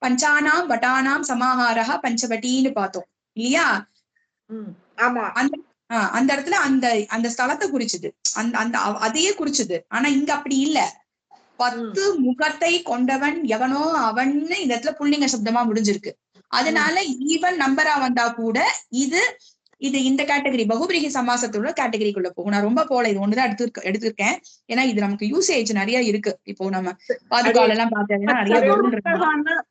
பஞ்சானாம் வட்டானாம் சமாஹாரா பஞ்சவட்டின்னு பார்த்தோம் இல்லையா? அந்த இடத்துல அந்த ஸ்தலத்தை குறிச்சுது, அந்த அதையே குறிச்சுது. ஆனா இங்க அப்படி இல்ல. 10 முகத்தை கொண்டவன் எவனோ அவன்னு இந்த இடத்துல புல்லிங்க சப்தமா முடிஞ்சிருக்கு. அதனால ஈவன் நம்பரா வந்தா கூட இது இது இந்த கேட்டகரி பகுபிரீகி சமாசத்தோட கேட்டகரிக்குள்ள போகும். நான் ரொம்ப போல இது ஒண்ணுதான் எடுத்திருக்கேன். ஏன்னா இது நமக்கு யூசேஜ் நிறைய இருக்கு. இப்போ நம்ம பாதுகால எல்லாம் பார்த்தீங்கன்னா நிறைய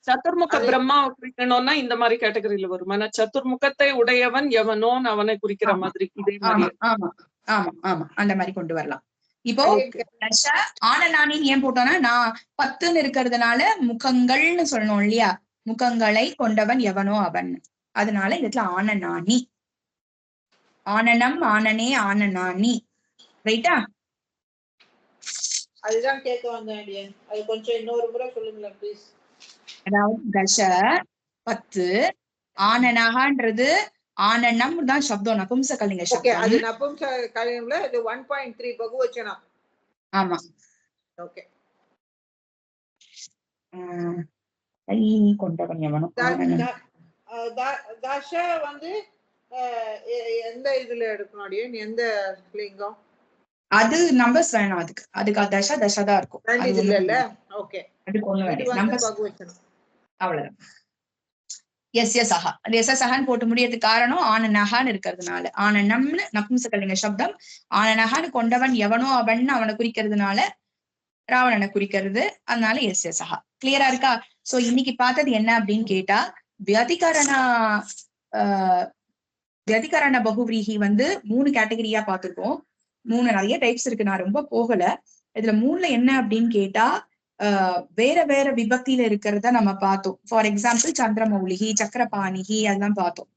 சதுர்முக பிரம்மா குறிக்கணும்னா இந்த மாதிரி கேட்டகரியில வரும். ஆனா சதுர்முகத்தை உடையவன் எவனோன்னு அவனை குறிக்கிற மாதிரி இதே மாதிரி. ஆமா ஆமா ஆமா அந்த மாதிரி கொண்டு வரலாம். இப்போ ஆனநானின்னு ஏன் போட்டோம்னா நான் 10ன்னு இருக்கிறதுனால முகங்கள்னு சொல்லணும் இல்லையா? முகங்களை கொண்டவன் எவனோ அவன். அதனால இதுல ஆனநானி, ஆனனம், ஆனனே, ஆனநானி. ரைட்டா? அதுதான் கேட்க வந்தேன். அது கொஞ்சம் இன்னொரு முறை சொல்லுங்களேன் ப்ளீஸ். அதாவது தச 10 ஆனனஹன்றது ஆனனம் தான் சப்தம், நபும்சகலிங்க சப்தம். ஓகே, அது நபும்சகலிங்கம்ல இது 1.3 பகுவச்சனம். ஆமா. ஓகே. கொண்டவன் எவனோ. தச வந்து எந்த இதுல எடுக்கணும்? எந்த லிங்கம்? அது நம்பர்ஸ் வேணாம். அதுக்கு தச தசதா இருக்கும். ஓகே, அதுக்கு ஒண்ணு வேணும். நம்பர்ஸ் அவ்வளவுதான். எஸ் எஸ் அஹா, அது எஸ் எஸ் அஹான்னு போட்டு முடியறதுக்கு காரணம் ஆனனஹான்னு இருக்கிறதுனால. ஆனனம்னு நபும்சகலிங்க சப்தம், ஆனனஹான்னு கொண்டவன் எவனோ அவன் அவனை குறிக்கிறதுனால ராவணனை குறிக்கிறது. அதனால எஸ் எஸ் அஹா. கிளியரா இருக்கா? சோ இன்னைக்கு பார்த்தது என்ன அப்படின்னு கேட்டா வியதிகரண பகுவிரீகி வந்து 3 கேட்டகரியா பார்த்திருக்கோம். 3 நிறைய டைப்ஸ் இருக்கு. நான் ரொம்ப போகல. இதுல 3ல என்ன அப்படின்னு கேட்டா வேற வேற விபக்தியில இருக்கிறத நம்ம பார்த்தோம். ஃபார் எக்ஸாம்பிள் சந்திரமௌலிகி, சக்கரபாணிகி அதெல்லாம் பார்த்தோம்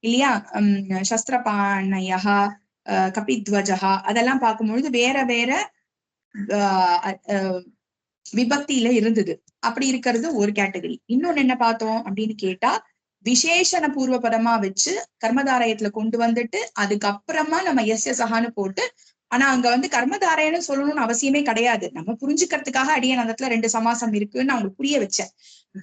இல்லையா? சஸ்திரபாணயா, கபித்வஜா அதெல்லாம் பார்க்கும்பொழுது வேற வேற விபக்தியில இருந்தது. அப்படி இருக்கிறது ஒரு கேட்டகரி. இன்னொன்னு என்ன பார்த்தோம் அப்படின்னு கேட்டா விசேஷண பூர்வ பதமா வச்சு கர்மதாரயத்துல கொண்டு வந்துட்டு அதுக்கப்புறமா நம்ம எஸ் எஸ் அஹான்னு போட்டு, ஆனா அங்க வந்து கர்மதாரயன்னு சொல்லணும்னு அவசியமே கிடையாது. நம்ம புரிஞ்சுக்கிறதுக்காக அடியேன் அந்த இடத்துல 2 சமாசம் இருக்குன்னு நான் உங்களுக்கு புரிய வச்சேன்.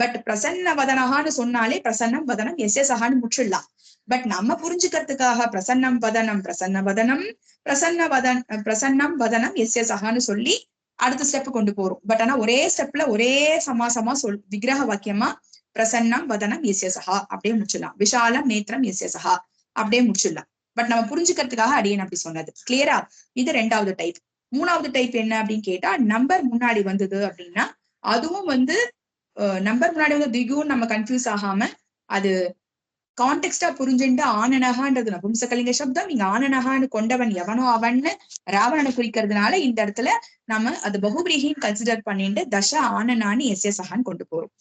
பட் பிரசன்ன வதனஹான்னு சொன்னாலே பிரசன்னம் வதனம் எஸ் எஸ் அஹான்னு முற்றிடலாம். பட் நம்ம புரிஞ்சுக்கிறதுக்காக பிரசன்னம் வதனம் பிரசன்ன வதனம் பிரசன்னம் வதனம் எஸ் எஸ் அஹான்னு சொல்லி அடுத்த ஸ்டெப் கொண்டு போறோம். பட் ஆனா ஒரே ஸ்டெப்ல ஒரே சமாசமா விக்கிரக வாக்கியமா பிரசன்னம் வதனம் எஸ் எஸ் அஹா அப்படியே முடிச்சிடலாம். விஷாலம் நேத்திரம் எஸ் எஸ் அஹா அப்படியே முடிச்சிடலாம். பட் நம்ம புரிஞ்சுக்கிறதுக்காக அடியேன் அப்படி சொன்னது. கிளியரா? இது 2வது டைப். 3வது டைப் என்ன அப்படின்னு கேட்டா நம்பர் முன்னாடி வந்தது அப்படின்னா அதுவும் வந்து நம்பர் முன்னாடி வந்து திகுன்னு நம்ம கன்ஃபியூஸ் ஆகாம அது கான்டெக்ஸ்டா புரிஞ்சுட்டு ஆனனஹான்றது நபும்சகலிங்க சப்தம், இங்க ஆனனஹான்னு கொண்டவன் எவனோ அவன்னு ராவணனை குறிக்கிறதுனால இந்த இடத்துல நம்ம அது பகுபிரீகின்னு கன்சிடர் பண்ணிட்டு தச ஆனனான்னு எஸ் எஸ் அஹான்னு கொண்டு போறோம்.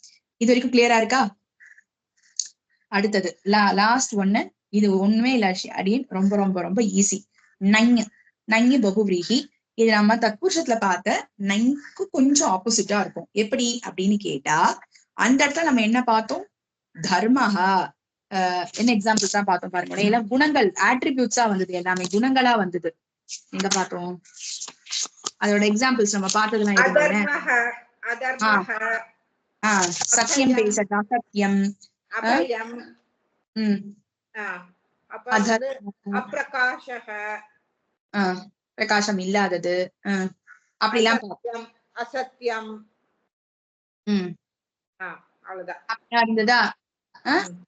இது வரைக்கும் கிளியரா இருக்கா? அடுத்தது லாஸ்ட் ஒண்ணு. இது ஒண்ணுமே இல்ல அடியேன், ரொம்ப ரொம்ப ரொம்ப ஈஸி. நஞ்சு பகுவிரீகி. இது நம்ம தத்புருஷத்துல பார்த்த நைக்கு கொஞ்சம் ஆப்போசிட்டா இருக்கும். எப்படி அப்படின்னு கேட்டா அந்த இடத்துல நம்ம என்ன பார்த்தோம்? தர்மஹா. என்ன எக்ஸாம்பிள்ஸ் தான் பார்த்தோம் பாருங்க. எல்லாம் குணங்கள் ஆட்ரிபியூட்ஸா வந்தது, எல்லாமே குணங்களா வந்தது. எங்க பார்த்தோம்? அதோட எக்ஸாம்பிள்ஸ் நம்ம பார்த்ததுலாம் சத்தியம் பேசட்டா, சத்தியம், பிரகாசம் இல்லாதது, அப்படிலாம் அசத்தியம் இருந்ததா?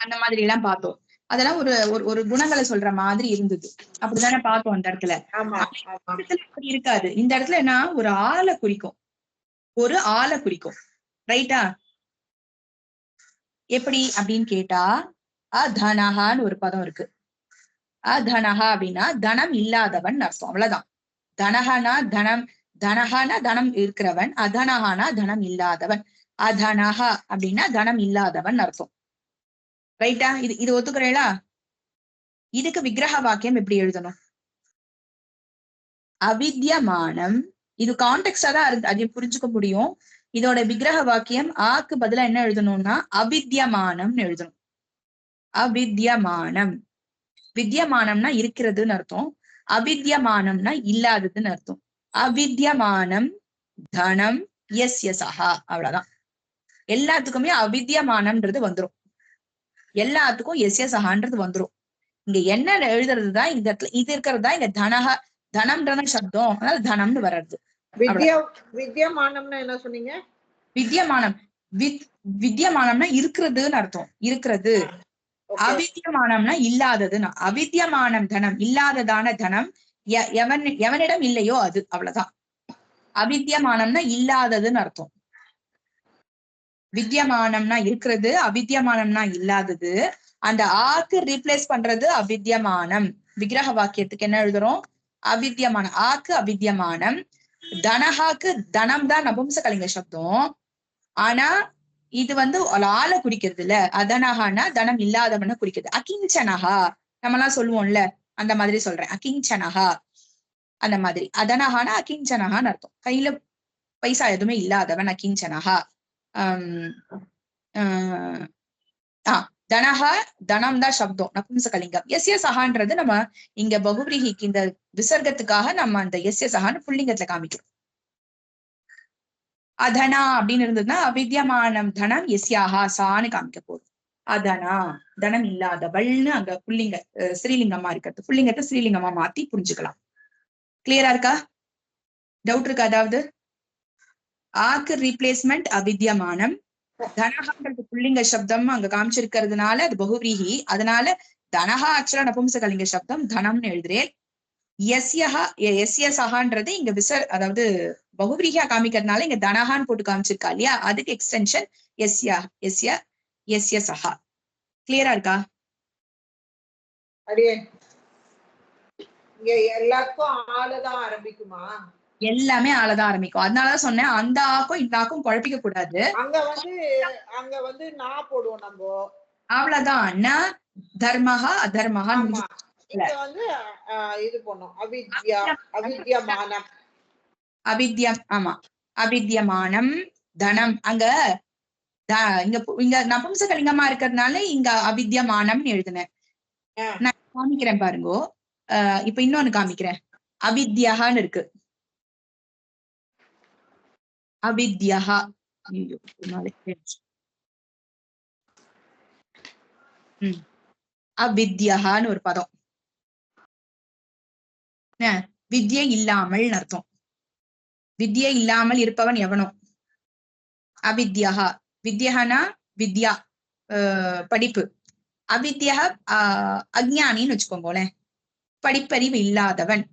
அந்த மாதிரி எல்லாம் பார்த்தோம். அதெல்லாம் ஒரு குணங்களை சொல்ற மாதிரி இருந்தது. அப்படித்தானே பார்த்தோம் அந்த இடத்துல. அப்படி இருக்காது. இந்த இடத்துல என்ன ஒரு ஆளை குறிக்கும், ஒரு ஆளை குறிக்கும். ரைட்டா? எப்படி அப்படின்னு கேட்டா அதனஹான்னு ஒரு பதம் இருக்கு. அதனஹா அப்படின்னா தனம் இல்லாதவன் அர்த்தம். அவ்வளவுதான். தனஹனா தனம், தனஹானா தனம் இருக்கிறவன், அதனஹானா தனம் இல்லாதவன். அதனஹா அப்படின்னா தனம் இல்லாதவன் அர்த்தம். ரைட்டா? இது ஒத்துக்கிறீங்களா? இதுக்கு விக்கிரக வாக்கியம் எப்படி எழுதணும்? அவித்யமானம். இது கான்டெக்ஸ்டா தான் அது புரிஞ்சுக்க முடியும். இதோட விக்கிரக வாக்கியம் ஆக்கு பதிலா என்ன எழுதணும்னா அவித்யமானம்னு எழுதணும். அவித்யமானம். வித்யமானம்னா இருக்கிறதுன்னு அர்த்தம், அவித்யமானம்னா இல்லாததுன்னு அர்த்தம். அவித்யமானம் தனம் எஸ் எஸ் அஹா. அவ்வளவுதான். எல்லாத்துக்குமே அவித்யமானம்ன்றது வந்துரும். எல்லாத்துக்கும் எஸ் எஸ் அஹான்றது வந்துரும். இங்க என்ன எழுதுறதுதான் இந்த இடத்துல இது இருக்கிறது தான் இங்க தனஹ, தனம்ன்ற சப்தம், அதனால தனம்னு வர்றது. வித்யமானம்னா என்ன சொன்னீங்க? வித்யமானம் வித்யமானம்னா இருக்கிறதுன்னு அர்த்தம், இருக்கிறது. அவித்யமானம்னா இல்லாததுன்னு. அவித்யமானம் தனம், இல்லாததான தனம் எவனிடம் இல்லையோ அது, அவ்வளவுதான். அவித்யமானம்னா இல்லாததுன்னு அர்த்தம். வித்யமானம்னா இருக்கிறது, அவித்யமானம்னா இல்லாதது. அந்த ஆக்கு ரீப்ளேஸ் பண்றது அவித்யமானம். விக்கிரக வாக்கியத்துக்கு என்ன எழுதுறோம்? அவித்யமானம். ஆக்கு அவித்யமானம். தனஹாக்கு தனம் தான் நபும்சகலிங்க சப்தம். ஆனா இது ஆளை குறிக்கிறது இல்ல. அதனஹானா தனம் இல்லாதவன குறிக்கிறது. அகிஞ்சனஹா நம்ம எல்லாம் சொல்லுவோம்ல, அந்த மாதிரி சொல்றேன். அகிஞ்சனஹா அந்த மாதிரி. அதனஹானா அகிஞ்சனஹான்னு அர்த்தம். கையில பைசா எதுவுமே இல்லாதவன் அகிஞ்சனஹா. தனஹா தனம் தான் சப்தம், நபும்சகலிங்கம். எஸ்ய சகான்றது நம்ம இங்க பகுவிரிஹிக்கு இந்த விசர்க்கத்துக்காக நம்ம அந்த எஸ்ய சகான்னு புல்லிங்கத்துல காமிக்கிறோம். அதனா அப்படின்னு இருந்ததுன்னா அவித்யமானம் தனம் எஸ்யாஹா சான்னு காமிக்க போறோம். அதனா தனம் இல்லாதவள்னு அங்க புல்லிங்க ஸ்ரீலிங்கமா இருக்கிறது, புல்லிங்கத்தை ஸ்ரீலிங்கமா மாத்தி புரிஞ்சுக்கலாம். கிளியரா இருக்கா? டவுட் இருக்கா? அதாவது ஆக்கு ரீப்ளேஸ்மெண்ட் அவித்யமானம், தனஹான்றது புல்லிங்க சப்தம் அங்க காமிச்சிருக்கிறதுனால அது பகுவிரீஹி. அதனால தனஹா ஆக்சுவலா நபும்சகலிங்க சப்தம், தனம்னு எழுதுறேன். எஸ்ய சகான்றது இங்க அதாவது பகுவிரீஹியா காமிக்கிறதுனால இங்க தனஹான்னு போட்டு காமிச்சிருக்கா இல்லையா, அதுக்கு எக்ஸ்டென்ஷன் எஸ்ய சகா. கிளியரா இருக்கா? அடியே இங்க எல்லாருக்கும் ஆளதான் ஆரம்பிக்குமா? எல்லாமே ஆளதான் ஆரம்பிக்கும். அதனாலதான் சொன்னேன் அந்த ஆக்கும் இந்த ஆக்கும் குழப்பிக்க கூடாது. அங்க வந்து நான் போடுவோம் நம்ம, அவ்வளவுதான். ந தர்மஹா அதர்மஹா. இங்க வந்து இது பண்ணும் அவித்யமானம். அவித்யம், ஆமா அவித்யமானம் தனம். அங்க இங்க நபும்சகலிங்கமா இருக்கிறதுனால இங்க அவித்யமானம் எழுதுனேன். நான் காமிக்கிறேன் பாருங்கோ. இப்ப இன்னொன்னு காமிக்கிறேன். அவித்யஹான்னு இருக்கு. அவித்யஹா அவித்யஹான்னு ஒரு பதம். வித்யை இல்லாமல் அர்த்தம். வித்யை இல்லாமல் இருப்பவன் எவனோ அவித்யஹா. வித்யஹனா வித்யா, படிப்பு. அவித்யா அஜ்ஞானின்னு வச்சுக்கோங்களேன், படிப்பறிவு இல்லாதவன்.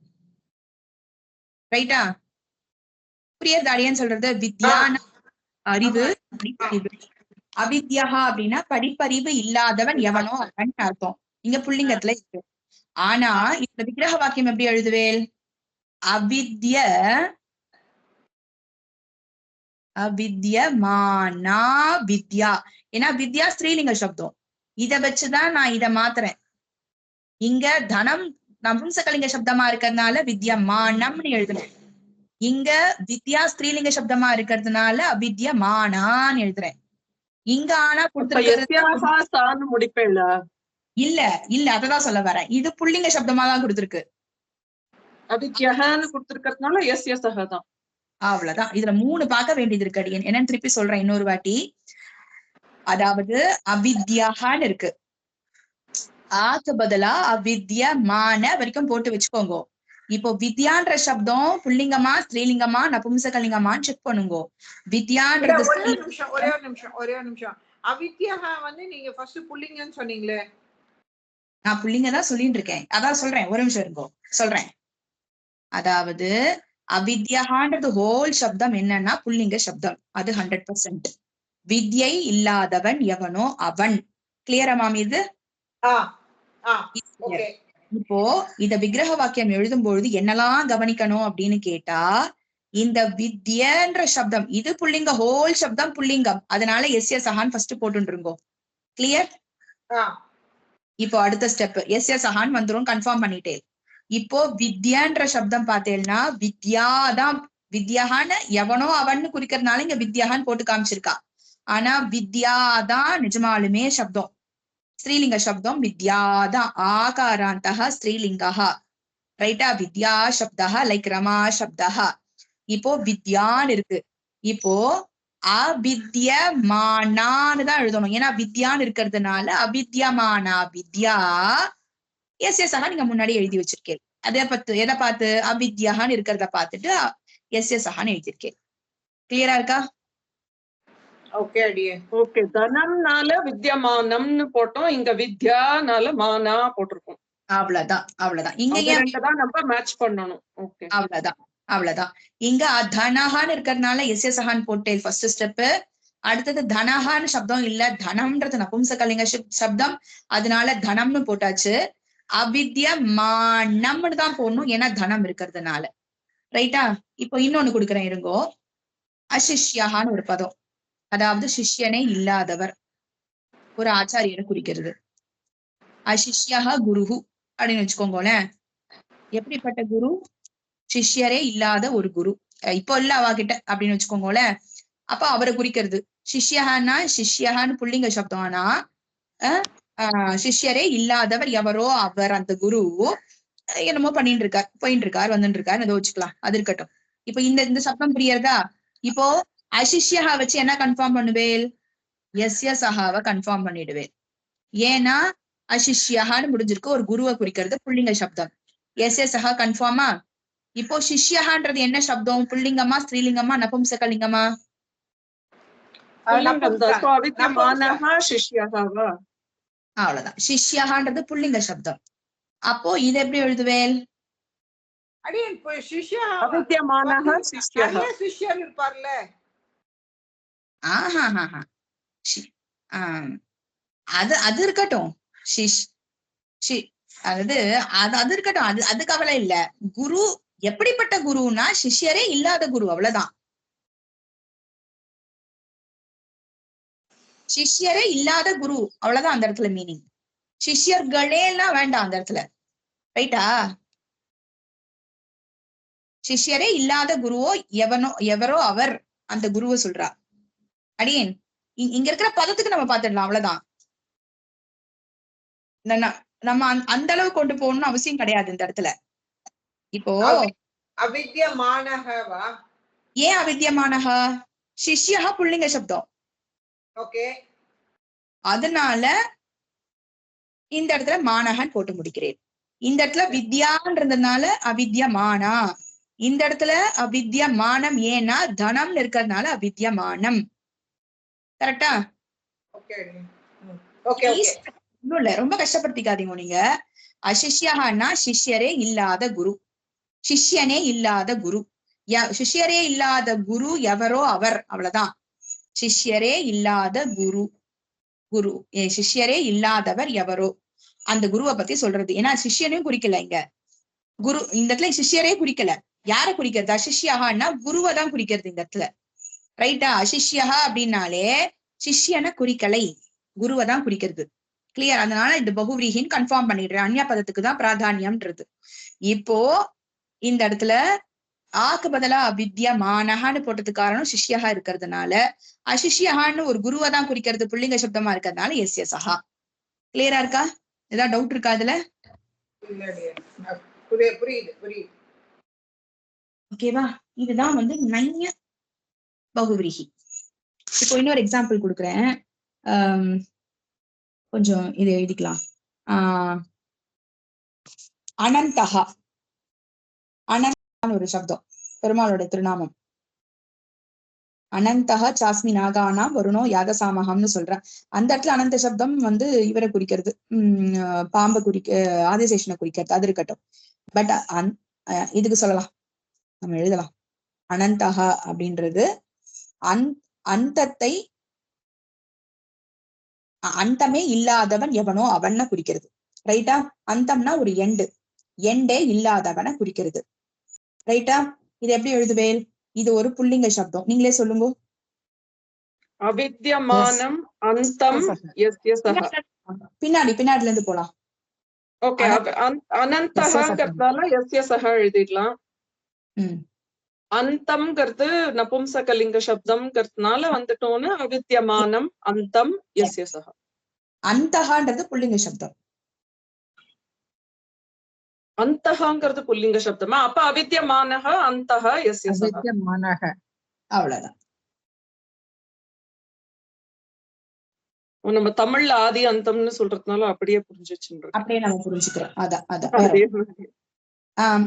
ரைட்டா? புரியதாடியன்னு சொல்றது? வித்யான அறிவு, படிப்பறிவு. அவித்யஹா அப்படின்னா படிப்பறிவு இல்லாதவன் எவனோ அவன் அர்த்தம். இங்க புல்லிங்கத்துல இருக்கு. ஆனா இந்த விக்கிரக வாக்கியம் எப்படி எழுதுவேல்? அவித்யமானா வித்யா. ஏன்னா வித்யா ஸ்ரீலிங்க சப்தம். இத வச்சுதான் நான் இத மாத்துறேன். இங்க தனம் நபும்சகலிங்க சப்தமா இருக்கிறதுனால வித்யமானம்னு எழுதுறேன். இங்க வித்யா ஸ்ரீலிங்க சப்தமா இருக்கிறதுனால அவித்யமானான்னு எழுதுறேன். இங்க ஆனா முடிப்பேன் இல்ல இல்ல அததான் சொல்ல வரேன். இது புல்லிங்க சப்தமா தான் கொடுத்திருக்கு. அவித்யஹான்னு கொடுத்திருக்கிறதுனால எஸ்ய சஹா தான். அவ்வளவுதான். இதுல 3 பார்க்க வேண்டியது இருக்கு அடியன். என்னன்னு திருப்பி சொல்றேன் இன்னொரு வாட்டி. அதாவது அவித்யான்னு இருக்கு. ஆக்கு பதிலா அவித்யமான வரைக்கும் போட்டு வச்சுக்கோங்க. இப்போ வித்யான்ற சப்தம் புல்லிங்கமா ஸ்ரீலிங்கமா நபும்சகலிங்கமான்னு செக் பண்ணுங்க. வித்யான்றது ஒரே ஒரு நிமிஷம். அவித்யஹா வந்து நீங்க ஃபர்ஸ்ட் புல்லிங்கன்னு சொன்னீங்களே. நான் புல்லிங்க தான் சொல்லிட்டு இருக்கேன். அதான் சொல்றேன், ஒரு நிமிஷம் இருங்கோ சொல்றேன். அதாவது அவித்யஹான்றது ஹோல் சப்தம் என்னன்னா புல்லிங்க சப்தம். அது 100%. வித்யை இல்லாதவன் எவனோ அவன். கிளியரா மாமி? இது இப்போ இத விக்கிரக வாக்கியம் எழுதும் பொழுது என்னெல்லாம் கவனிக்கணும் அப்படின்னு கேட்டா, இந்த வித்யன்ற சப்தம் இது புல்லிங்க, ஹோல் சப்தம் புல்லிங்கம். அதனால எஸ்ய சஹான் ஃபர்ஸ்ட் போட்டுருங்கோ. கிளியர்? இப்போ அடுத்த ஸ்டெப் எஸ்ய சஹான் வந்துரும், கன்ஃபார்ம் பண்ணிட்டேன். இப்போ வித்யன்ற சப்தம் பார்த்தேன்னா வித்யாதான். வித்யான்னு எவனோ அவன்னு குறிக்கிறதுனால இங்க வித்யான்னு போட்டு காமிச்சிருக்கா. ஆனா வித்யாதான் நிஜமாலுமே சப்தம், ஸ்ரீலிங்க சப்தம். வித்யாதான் ஆகாராந்தः ஸ்ரீலிங்கः. ரைட்டா? வித்யா சப்தः லைக் ரமா சப்தः. இப்போ வித்யான்னு இருக்கு. இப்போ அவித்யமானான்னு தான் எழுதணும். ஏன்னா வித்யான்னு இருக்கிறதுனால அவித்யமானா வித்யா எஸ் எஸ் ஆக நீங்க முன்னாடி எழுதி வச்சிருக்கீங்க. எதை பார்த்து அவித்யான்னு இருக்கிறத பார்த்துட்டு எஸ்ய சஹான்னு எழுதியிருக்கேன். கிளியரா இருக்கா? ஓகே அடியே. ஓகே, தனம்னால வித்யமானம்னு போட்டோம், இங்க வித்யானால மானா போட்டிருக்கோம். அவ்வளவுதான். இங்க அது ஏன் ரெண்டுதான் நம்ம மேட்ச் பண்ணணும். ஓகே, அவ்வளவுதான். இங்க தனஹான்னு இருக்கிறதுனால எஸ்ய சஹான்னு போட்டேன் ஃபர்ஸ்ட் ஸ்டெப். அடுத்தது தனஹான்னு சப்தம் இல்ல, தனம்ன்றது நபும்சகலிங்க சப்தம், அதனால தனம்னு போட்டாச்சு. அவித்யமானம்னு தான் போடணும், ஏன்னா தனம் இருக்கிறதுனால. ரைட்டா? இப்போ இன்னொன்னு கொடுக்குறேன் இருங்கோ. அசிஷ்யஹான்னு ஒரு பதம், அதாவது சிஷ்யனே இல்லாதவர், ஒரு ஆச்சாரியரை குறிக்கிறது. அசிஷ்யஹா குருஹு அப்படின்னு வச்சுக்கோங்களேன். எப்படிப்பட்ட குரு? சிஷ்யரே இல்லாத ஒரு குரு, இப்போ இல்ல அவாகிட்ட அப்படின்னு வச்சுக்கோங்களேன். அப்ப அவரை குறிக்கிறது. சிஷ்யஹான்னு புல்லிங்க சப்தம். ஆனா சிஷ்யரே இல்லாதவர் எவரோ அவர், அந்த குரு என்னமோ போயிட்டு இருக்கார் வந்துட்டு இருக்காரு, அதை வச்சுக்கலாம், அது இருக்கட்டும். இப்போ இந்த சப்தம் புரியறதா? இப்போ அசிஷ்யஹா வச்சு என்ன கன்ஃபார்ம் பண்ணுவேல்? எஸ்ய சஹாவை கன்ஃபார்ம் பண்ணிடுவேன். ஏன்னா அசிஷ்யஹான்னு முடிஞ்சிருக்கு, ஒரு குருவை குறிக்கிறது, புல்லிங்க சப்தம். எஸ்ய சஹா கன்ஃபார்மா? இப்போ சிஷ்யஹான்றது என்ன சப்தம்? புல்லிங்கமா, ஸ்திரீலிங்கமா, நபும்சகலிங்கமா? அவ்வளவுதான். சிஷ்யஹான்றது புல்லிங்க சப்தம். அப்போ இது எப்படி எழுதுவேல்? அடியே சிஷ்யா சிஷ்யர் இருப்பார்ல. அது இருக்கட்டும். அது இருக்கட்டும், அது கவலை இல்ல. குரு எப்படிப்பட்ட குருன்னா சிஷ்யரே இல்லாத குரு, அவ்வளவுதான். சிஷ்யரே இல்லாத குரு, அவ்வளவுதான் அந்த இடத்துல மீனிங். சிஷ்யர்களே எல்லாம் வேண்டாம் அந்த இடத்துல. ரைட்டா? சிஷ்யரே இல்லாத குருவோ எவரோ அவர், அந்த குருவை சொல்றா. அடியேன் இங்க இருக்கிற பதத்துக்கு நம்ம பாத்துடலாம், அவ்வளவுதான். நம்ம அந்த அளவு கொண்டு போகணும்னு அவசியம் கிடையாது இந்த இடத்துல. இப்போ அவித்யமானஹவா? ஏன் அவித்யமானஹ? சிஷ்யஹா புல்லிங்க சப்தம். ஓகே, அதனால இந்த இடத்துல மானஹன் போட்டு முடிக்கிறேன். இந்த இடத்துல வித்யான்றதுனால அவித்யமானா, இந்த இடத்துல அவித்யமானம். ஏன்னா தனம் இருக்கிறதுனால அவித்யமானம். கரெக்டா? இன்னும் இல்ல, ரொம்ப கஷ்டப்படுத்திக்காதீங்க நீங்க. அசிஷ்யஹான்னா சிஷ்யரே இல்லாத குரு, சிஷ்யனே இல்லாத குரு. சிஷ்யரே இல்லாத குரு எவரோ அவர், அவ்வளவுதான். சிஷ்யரே இல்லாத குரு, சிஷ்யரே இல்லாதவர் எவரோ அந்த குருவை பத்தி சொல்றது. ஏன்னா சிஷ்யனையும் குறிக்கல இங்க குரு, இந்த இடத்துல சிஷ்யரே குறிக்கல. யார குறிக்கிறது? அசிஷ்யஹான்னா குருவை தான் குறிக்கிறது இந்த இடத்துல. ரைட்டா? அசிஷ்யஹா அப்படின்னாலே சிஷ்யனை குறிக்கலை, குருவை தான் குறிக்கிறது. கிளியர்? அதனால இந்த பகுவிரீகின்னு கன்ஃபார்ம் பண்ணிடுறேன். அந்நிய பதத்துக்கு தான் பிராதானியம்ன்றது. இப்போ இந்த இடத்துல ஆக்கு பதிலா அவித்யமானஹான்னு போட்டதுக்கு காரணம் சிஷ்யஹா இருக்கிறதுனால, அசிஷ்யஹான்னு ஒரு குருவை தான் குறிக்கிறது, புல்லிங்க சப்தமா இருக்கிறதுனால எஸ்ய சஹா. கிளியரா இருக்கா? ஏதாவது டவுட் இருக்கா அதுல? ஓகேவா? இதுதான் நைய பகுவிரீகி. இப்போ இன்னொரு எக்ஸாம்பிள் கொடுக்குறேன், கொஞ்சம் இதை எழுதிக்கலாம். அனந்தஹா, அனந்தான்னு ஒரு சப்தம், பெருமாளோட திருநாமம். அனந்தஹ சாஸ்மி நாகானாம் வருணோ யாகசாமகம்னு சொல்றேன். அந்த இடத்துல அனந்த சப்தம் இவரை குறிக்கிறது, பாம்பை ஆதிசேஷனை குறிக்கிறது, அது இருக்கட்டும். பட் இதுக்கு சொல்லலாம், நம்ம எழுதலாம். அனந்தஹா அப்படின்றது அந்தத்தை, அந்தமே இல்லாதவன் எவனோ அவனை குறிக்கிறது. ரைட்டா? அந்தம்னா ஒரு எண்டே இல்லாதவனை குறிக்கிறது. ரைட்டா? இது எப்படி எழுதுவேல்? இது ஒரு புல்லிங்க சப்தம், நீங்களே சொல்லுங்க. அவித்யமானம் அந்தம் யஸ்ய சஹா. பின்னாடில இருந்து போலாம். ஓகே, அனந்தஹங்கிறதுனால யஸ்ய சஹா எழுதிடலாம். அந்தம்ங்கிறது நபும்சகலிங்க சப்தம்ங்கிறதுனால வந்துட்டோன்னு அவித்யமானம் அந்தம் யஸ்ய சஹா. அந்தஹான்றது புல்லிங்க சப்தம். அந்தஹங்கிறது புல்லிங்க சப்தமா? அப்ப அவித்யமானஹ அந்தஹ யஸ்ய சஹா. அவித்யமானஹ, அவ்வளவுதான். நம்ம தமிழ்ல ஆதி அந்தம்னு சொல்றதுனால அப்படியே புரிஞ்சிச்சுன்னு, அப்படியே நம்ம புரிஞ்சுக்கிறோம். அதான்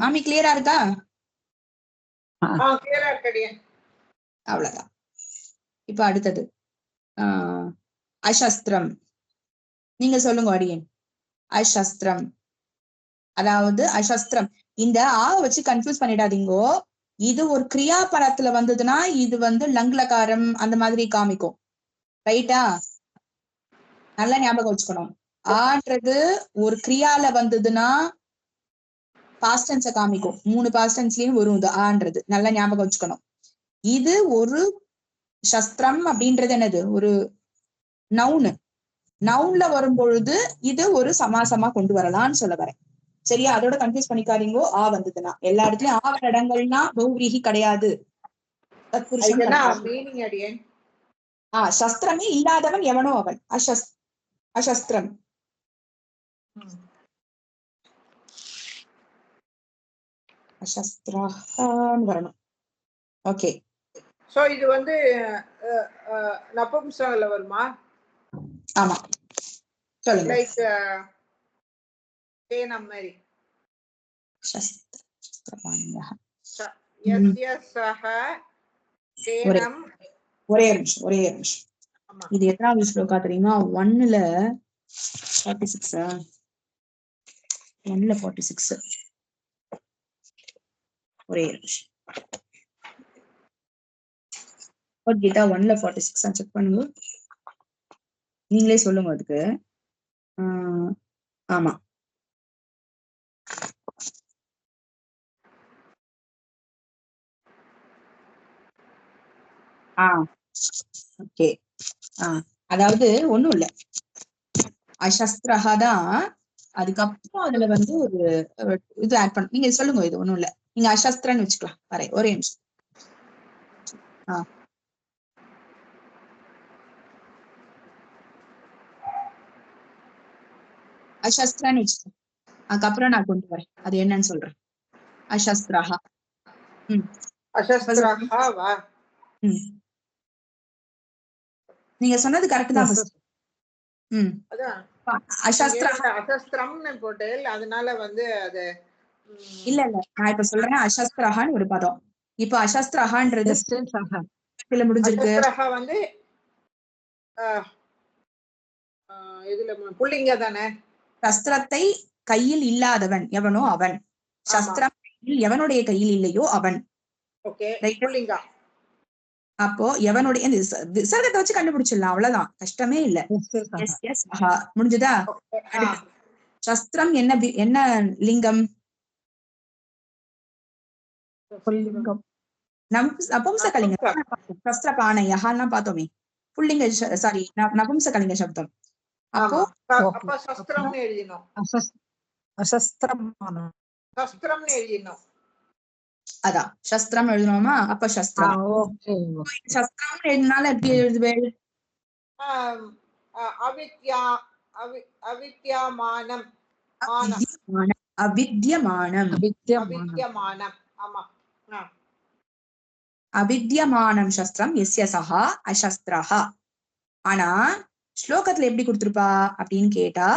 ஆமி கிளியரா இருக்கா? clear-ஆ இருக்கடியே. அவ்வளவுதான். இப்ப அடுத்தது அசஸ்திரம். நீங்க சொல்லுங்க அடியேன். அசஸ்திரம், அதாவது அசஸ்திரம். இந்த வச்சு கன்ஃபியூஸ் பண்ணிடாதீங்கோ. இது ஒரு கிரியா பரத்துல வந்ததுன்னா இது லங்லகாரம் அந்த மாதிரி காமிக்கும். ரைட்டா? நல்லா ஞாபகம் வச்சுக்கணும். ஆன்றது ஒரு கிரியால வந்ததுன்னா பாஸ்ட் டென்ஸ காமிக்கும். 3 பாஸ்ட் டென்ஸ்லயும் வரும் இது ஆன்றது. நல்லா ஞாபகம் வச்சுக்கணும். இது ஒரு சஸ்திரம் அப்படின்றது என்னது? ஒரு நவுனு. நவுன்ல வரும் பொழுது இது ஒரு சமாசமா கொண்டு வரலாம்னு சொல்ல வரேன். சரியா? அதோட கன்ஃபியூஸ் பண்ணிக்காதீங்கோ. வந்ததுன்னா எல்லா இடத்துலயும் ஆகிற இடங்கள்னா பௌவிரீகி கிடையாது. தத்புருஷன் கிடையாது. சஸ்திரமே இல்லாதவன் எவனோ அவன். அசஸ்திரம். அசஸ்திரஹான்னு வரணும். ஓகே. சோ இது நபும்சகல வருமா? ஆமா, சொல்லுங்க. லைக் தேனம் மாதிரி. சஸ்திரபாணியஹ. யஸ்யஸஹ தேனம். ஒரே நிமிஷம். இது எத்தனாவது ஸ்லோகா தெரியுமா? 1ல 46. 1ல 46. ஒரே நிமிஷம். கீதா 1ல 46 செக் பண்ணுங்க. நீங்களே சொல்லுங்க அதுக்கு. ஆமா, ஓகே. அதாவது ஒண்ணும் இல்ல, அசஸ்திரஹா தான். அதுக்கப்புறம் அதுல ஒரு இது ஆட் பண்ண. நீங்க சொல்லுங்க. இது ஒண்ணும் இல்ல, நீங்க அசஸ்திரன்னு வச்சுக்கலாம். வரேன், ஒரே நிமிஷம். அசஸ்திரன்னு வச்சுக்கலாம். அதுக்கப்புறம் நான் கொண்டு வரேன், அது என்னன்னு சொல்றேன். அசஸ்திரஹா. அசஸ்திரஹாவா? நீங்க சொன்னது கரெக்ட் தான். அசஸ்திரம்னு போட்டு அதனால அது இல்ல நான் இப்ப சொல்றேன் அசஸ்திரஹான்னு ஒரு பதம். இப்ப அசஸ்திரஹான்றது முடிஞ்சிருக்கு. இதுல புல்லிங்க தானே. சஸ்திரத்தை கையில் இல்லாதவன் எவனோ அவன். சஸ்திரம் எவனுடைய கையில் இல்லையோ அவன். அப்போ எவனுடைய விசர்கத்தை வச்சு கண்டுபிடிச்சிடலாம், அவ்வளவுதான், கஷ்டமே இல்ல. முடிஞ்சுதா? சஸ்திரம் என்ன லிங்கம்? நபும்சகலிங்கம். சஸ்திரபாணயஹான்னு பார்த்தோமே, புல்லிங்க. சாரி, நபும்சகலிங்க சப்தம். அப்போ சஸ்திரம்னு எழுதினோம். அதான் சஸ்திரம் எழுதணுமா? அப்ப சஸ்திரம். சஸ்திரம் எழுதினால எப்படி எழுதுவேன்? அவித்யமானம். அவித்யமானம் சஸ்திரம் யஸ்ய சஹா அசஸ்திரஹா. ஆனா ஸ்லோகத்துல எப்படி கொடுத்திருப்பா அப்படின்னு கேட்டா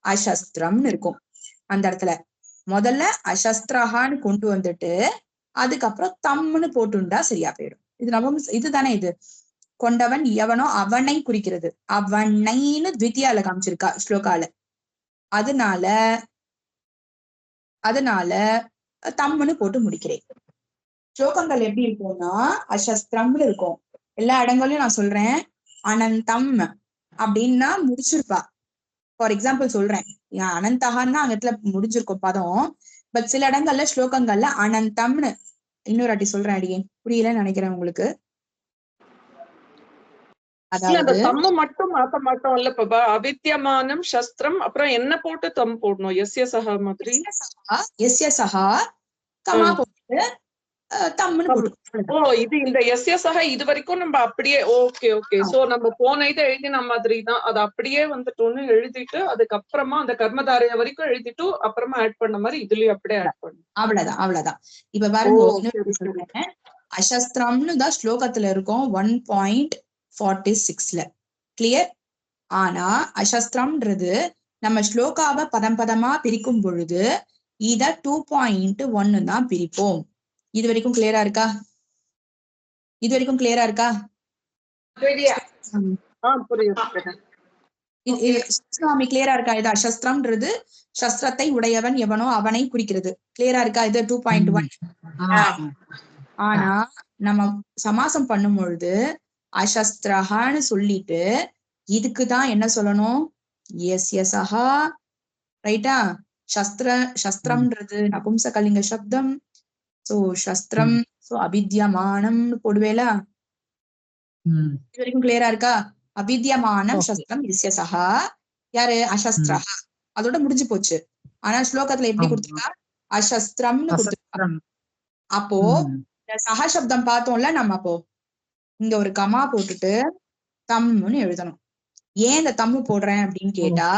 அசஸ்திரம்னு இருக்கும். அந்த இடத்துல முதல்ல அசஸ்திரஹான்னு கொண்டு வந்துட்டு அதுக்கப்புறம் தம்னு போட்டுண்டா சரியா போயிடும். இது இதுதானே இது கொண்டவன் எவனோ அவனை குறிக்கிறது. அவனைன்னு த்வித்தியால காமிச்சிருக்கா ஸ்லோகால. அதனால தம்னு போட்டு முடிக்கிறேன். ஸ்லோகங்கள் எப்படி இருக்கும்னா அசஸ்திரம்னு இருக்கும். எல்லா இடங்களையும் நான் சொல்றேன் அனந்தம் அப்படின்னா முடிச்சிருப்பா. ஃபார் எக்ஸாம்பிள் சொல்றேன், அனந்தகான்னா அந்த இடத்துல முடிஞ்சிருக்கும் பதம். பட் சில இடங்கள்ல ஸ்லோகங்கள்ல அனந்தம்னு. இன்னொரு வாட்டி சொல்றேன் அடியேன், புரியலன்னு நினைக்கிறேன் உங்களுக்கு. அதாவது தம்ம மட்டும் மாத்த மாட்டோம் இல்ல பாபா. அவித்யமானம் சஸ்திரம் அப்புறம் என்ன போட்டு தம் போடணும்? எஸ்ய சஹா மாதிரி. எஸ்ய சஹா கமா போட்டு தம்னு போட்டு. இது இந்த எஸ்ய சஹா இது வரைக்கும் நம்ம அப்படியே ஓகே. சோ நம்ம போன இதை எழுதின மாதிரி தான். அது அப்படியே வந்துட்டோன்னு எழுதிட்டு அதுக்கப்புறமா அந்த கர்மதாரைய வரைக்கும் எழுதிட்டு அப்புறமா ஆட் பண்ண மாதிரி இதுலயும் அப்படியே ஆட் பண்ணணும். அவ்வளவுதான். இப்ப பாருங்க, அசஸ்திரம்னு தான் ஸ்லோகத்துல இருக்கும் 1.46ல. கிளியர்? ஆனா அசஸ்திரம்ன்றது நம்ம ஸ்லோகாவை பதம் பதமா பிரிக்கும் பொழுது இத 2.1 தான் பிரிப்போம். இது வரைக்கும் கிளியரா இருக்கா? இது வரைக்கும் கிளியரா இருக்கா? சுவாமி கிளியரா இருக்கா? இது அசஸ்திரம்ன்றது சஸ்திரத்தை உடையவன் எவனோ அவனை குறிக்கிறது. கிளியரா இருக்கா? இது 2.1. ஆனா நம்ம சமாசம் பண்ணும் பொழுது அசஸ்திரஹான்னு சொல்லிட்டு இதுக்குதான் என்ன சொல்லணும்? எஸ்யசஹா. ரைட்டா? சஸ்திரம்ன்றது நபும்சகலிங்க சப்தம். சோ சஸ்திரம், சோ அபித்யமானம் போடுவேலா? இது வரைக்கும் கிளியரா இருக்கா? அபித்யமானம் சஸ்திரம் எஸ்யசஹா. யாரு? அசஸ்திரஹா. அதோட முடிஞ்சு போச்சு. ஆனா ஸ்லோகத்துல எப்படி கொடுத்துருக்கா? அசஸ்திரம்னு கொடுத்துருக்கா. அப்போ இந்த சகசப்தம் பார்த்தோம்ல நம்ம, அப்போ இங்க ஒரு கமா போட்டுட்டு தம்னு எழுதணும். ஏன் இந்த தம்மு போடுறேன் அப்படின்னு கேட்டா,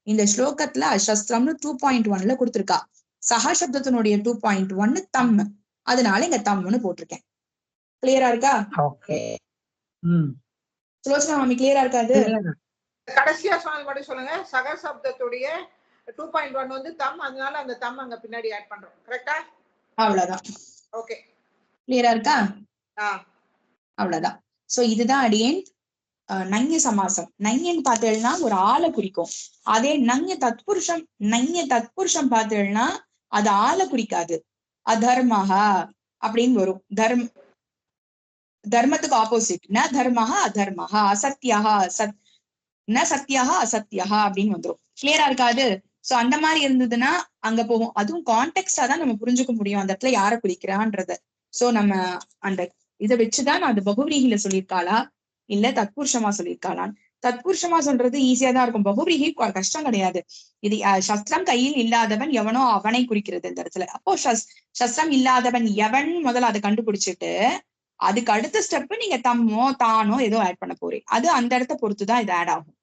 இந்த ஸ்லோகத்துல அசஸ்திரம்னு 2.1ல கொடுத்திருக்கா. சகசப்தத்தினுடைய 2.1 தம். அதனால இங்க தம்னு போட்டிருக்கேன். கிளியரா இருக்கா? சுலோச்சனா மாமி கிளியரா இருக்காது? கடைசியா சுவாமி மட்டும் சொல்லுங்க. சகசப்தத்துடைய 2.1 வந்து தம், அதனால அந்த தம் அங்க பின்னாடி ஆட் பண்றோம். கரெக்டா? அவ்வளவுதான். ஓகே, கிளியரா இருக்கா? அவ்வளவுதான். சோ இதுதான் அடியேன் நைய சமாசம். நையன்னு பார்த்தேன்னா ஒரு ஆளை குறிக்கும். அதே நைய தத்புருஷம் பார்த்தேன்னா அது ஆளை குறிக்காது. அதர்மஹா அப்படின்னு வரும். தர்மத்துக்கு ஆப்போசிட். ந தர்மஹா அதர்மஹா, அசத்தியஹா ந சத்தியஹா அசத்தியஹா அப்படின்னு வந்துரும். கிளியரா இருக்காது? சோ அந்த மாதிரி இருந்ததுன்னா அங்க போகும். அதுவும் கான்டெக்ஸ்டா தான் நம்ம புரிஞ்சுக்க முடியும் அந்த இடத்துல யாரை குறிக்கிறான்றத. சோ நம்ம அந்த இதை வச்சுதான் அது பகுவிரீகில சொல்லியிருக்காளா இல்ல தத்புருஷமா சொல்லியிருக்காளான்னு. தத்புருஷமா சொல்றது ஈஸியா தான் இருக்கும். பகுவிரீகி கஷ்டம் கிடையாது. இது சஸ்திரம் கையில் இல்லாதவன் எவனோ அவனை குறிக்கிறது இந்த இடத்துல. அப்போ சஸ்திரம் இல்லாதவன் எவன் முதல்ல அதை கண்டுபிடிச்சிட்டு அதுக்கு அடுத்த ஸ்டெப் நீங்க தம்மோ தானோ ஏதோ ஆட் பண்ண போறீங்க. அது அந்த இடத்த பொறுத்துதான் இது ஆட் ஆகும்.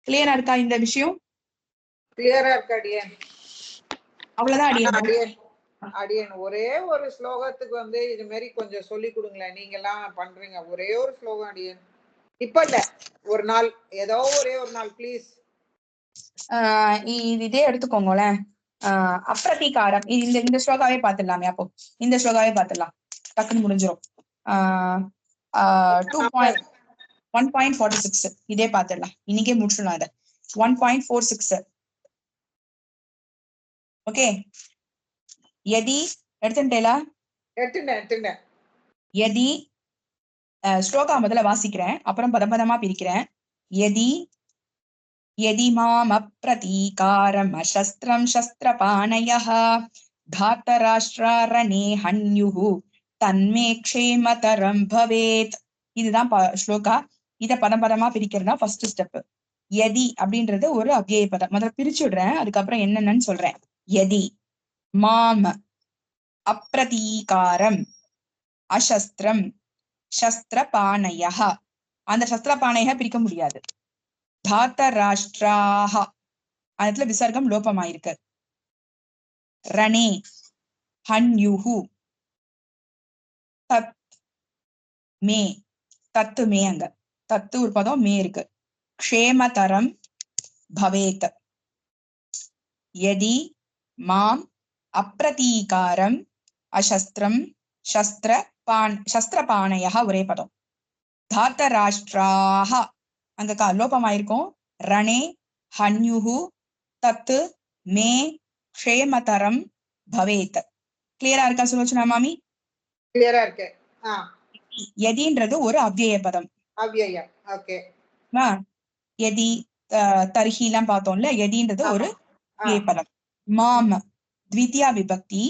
கிளியரா இருக்கா இந்த விஷயம்? கிளியரா இருக்கு அடியேன். அவ்வளவுதான் அடியேன். அடியேன் ஒரே ஒரு ஸ்லோகத்துக்கு வந்து இது மாதிரி கொஞ்சம் சொல்லி கொடுங்களேன். நீங்க எல்லாம் பண்றீங்க. ஒரே ஒரு ஸ்லோகம் அடியேன். இப்ப இல்ல, ஒரு நாள், ஏதோ ஒரே ஒரு நாள் ப்ளீஸ். இதே எடுத்துக்கோங்களேன். அப்ரதீகாரம். இந்த ஸ்லோகாவே பாத்துடலாமே. அப்போ இந்த ஸ்லோகாவே பாத்துடலாம், டக்குன்னு முடிஞ்சிடும். 1.46 இதே பாத்துடலாம். இன்னைக்கே முடிச்சிடலாம் இதை. 1.46. ஓகே, யதி எடுத்துட்டேலா? எடுத்துட்டேன். யதி ஸ்லோகா முதல்ல வாசிக்கிறேன், அப்புறம் பதபதமா பிரிக்கிறேன். யதி மாம் அப்ரதீகாரம் அசஸ்திரம் சஸ்திரபாணயः தார்த்தராஷ்டிரரணே ஹன்யுஹு தன்மே க்ஷேமதரம் பவேத். இதுதான் ஸ்லோகா. இத பதமா பிரிக்கிறதா ஃபர்ஸ்ட் ஸ்டெப். யதி அப்படின்றது ஒரு அவ்யய பதம். முதல்ல பிரிச்சுடுறேன், அதுக்கப்புறம் என்னென்னு சொல்றேன். யதி மாம் அப்ரதீகாரம் அசஸ்திரம் சஸ்திரபாணயः. அந்த சஸ்திரபாணய பிரிக்க முடியாது. தார்த்தராஷ்டிராஹ அதுல விசர்க்கம் லோபமாயிருக்கு. ரணே ஹன்யுஹு தத் மே, தத்து மே, அங்க தத்து ஒரு பதம், மே இருக்கு. க்ஷேமதரம் பவேத். யதி மாம் அப்ரதீகாரம் அசஸ்திரம் சஸ்திரபாணய ஒரே பதம். தார்த்தராஷ்டிராஹ அங்க லோபமாயிருக்கும். ரணே ஹன்யுஹு தத்து மே க்ஷேமதரம் பவேத். கிளியரா இருக்கா சுலோச்சனா மாமி? கிளியரா இருக்கு. யதின்றது ஒரு அவ்யய பதம். அவ்யயம். ஓகே. யதி தர்ஹி எல்லாம் பார்த்தோம்ல, யதின்றது ஒரு அவ்யய பதம். மாம் த்விதியா விபக்தி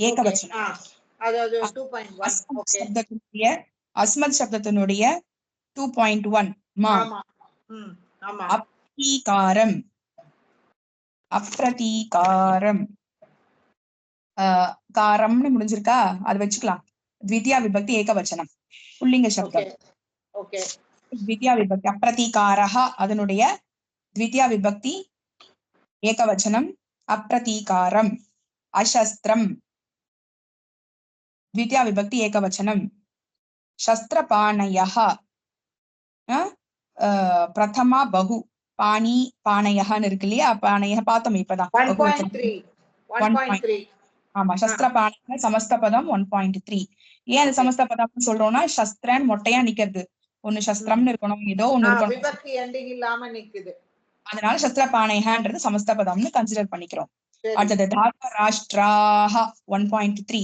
ஏகவச்சனம். அஸ்மத் சப்தத்தினுடைய 2.1 மாம். அப்ரதீகாரம் காரம்னு முடிஞ்சிருக்கா, அது வச்சுக்கலாம். த்விதியா விபக்தி ஏகவச்சனம், புல்லிங்க சப்தம். த்விதியா விபக்தி அப்ரதீகாரஹ அதனுடைய த்விதியா விபக்தி ஏகவச்சனம் அப்ரதீகாரம். அசஸ்திரம் த்விதியா விபக்தி ஏகவச்சனம். சஸ்திரபாணயः பிரதமா பகு. பாணி பாணயஹன்னு இருக்கு இல்லையா? பாணய பார்த்தோம் இப்பதான். 1.3 ஆமா, சஸ்திரபாண சமஸ்த பதம் 1.3. ஏன் அது சமஸ்த பதம்னு சொல்றோம்னா சஸ்திரன் மொட்டையா நிக்கிறது, ஒண்ணு சஸ்திரம்னு இருக்கணும், ஏதோ ஒண்ணு இருக்கணும், விபக்தி எண்டிங் இல்லாம நிக்குது, அதனால சஸ்திரபாணைன்றது சமஸ்த பதம்னு கன்சிடர் பண்ணிக்கிறோம். அடுத்தது தாத்தராஷ்டிராஹ 1.3.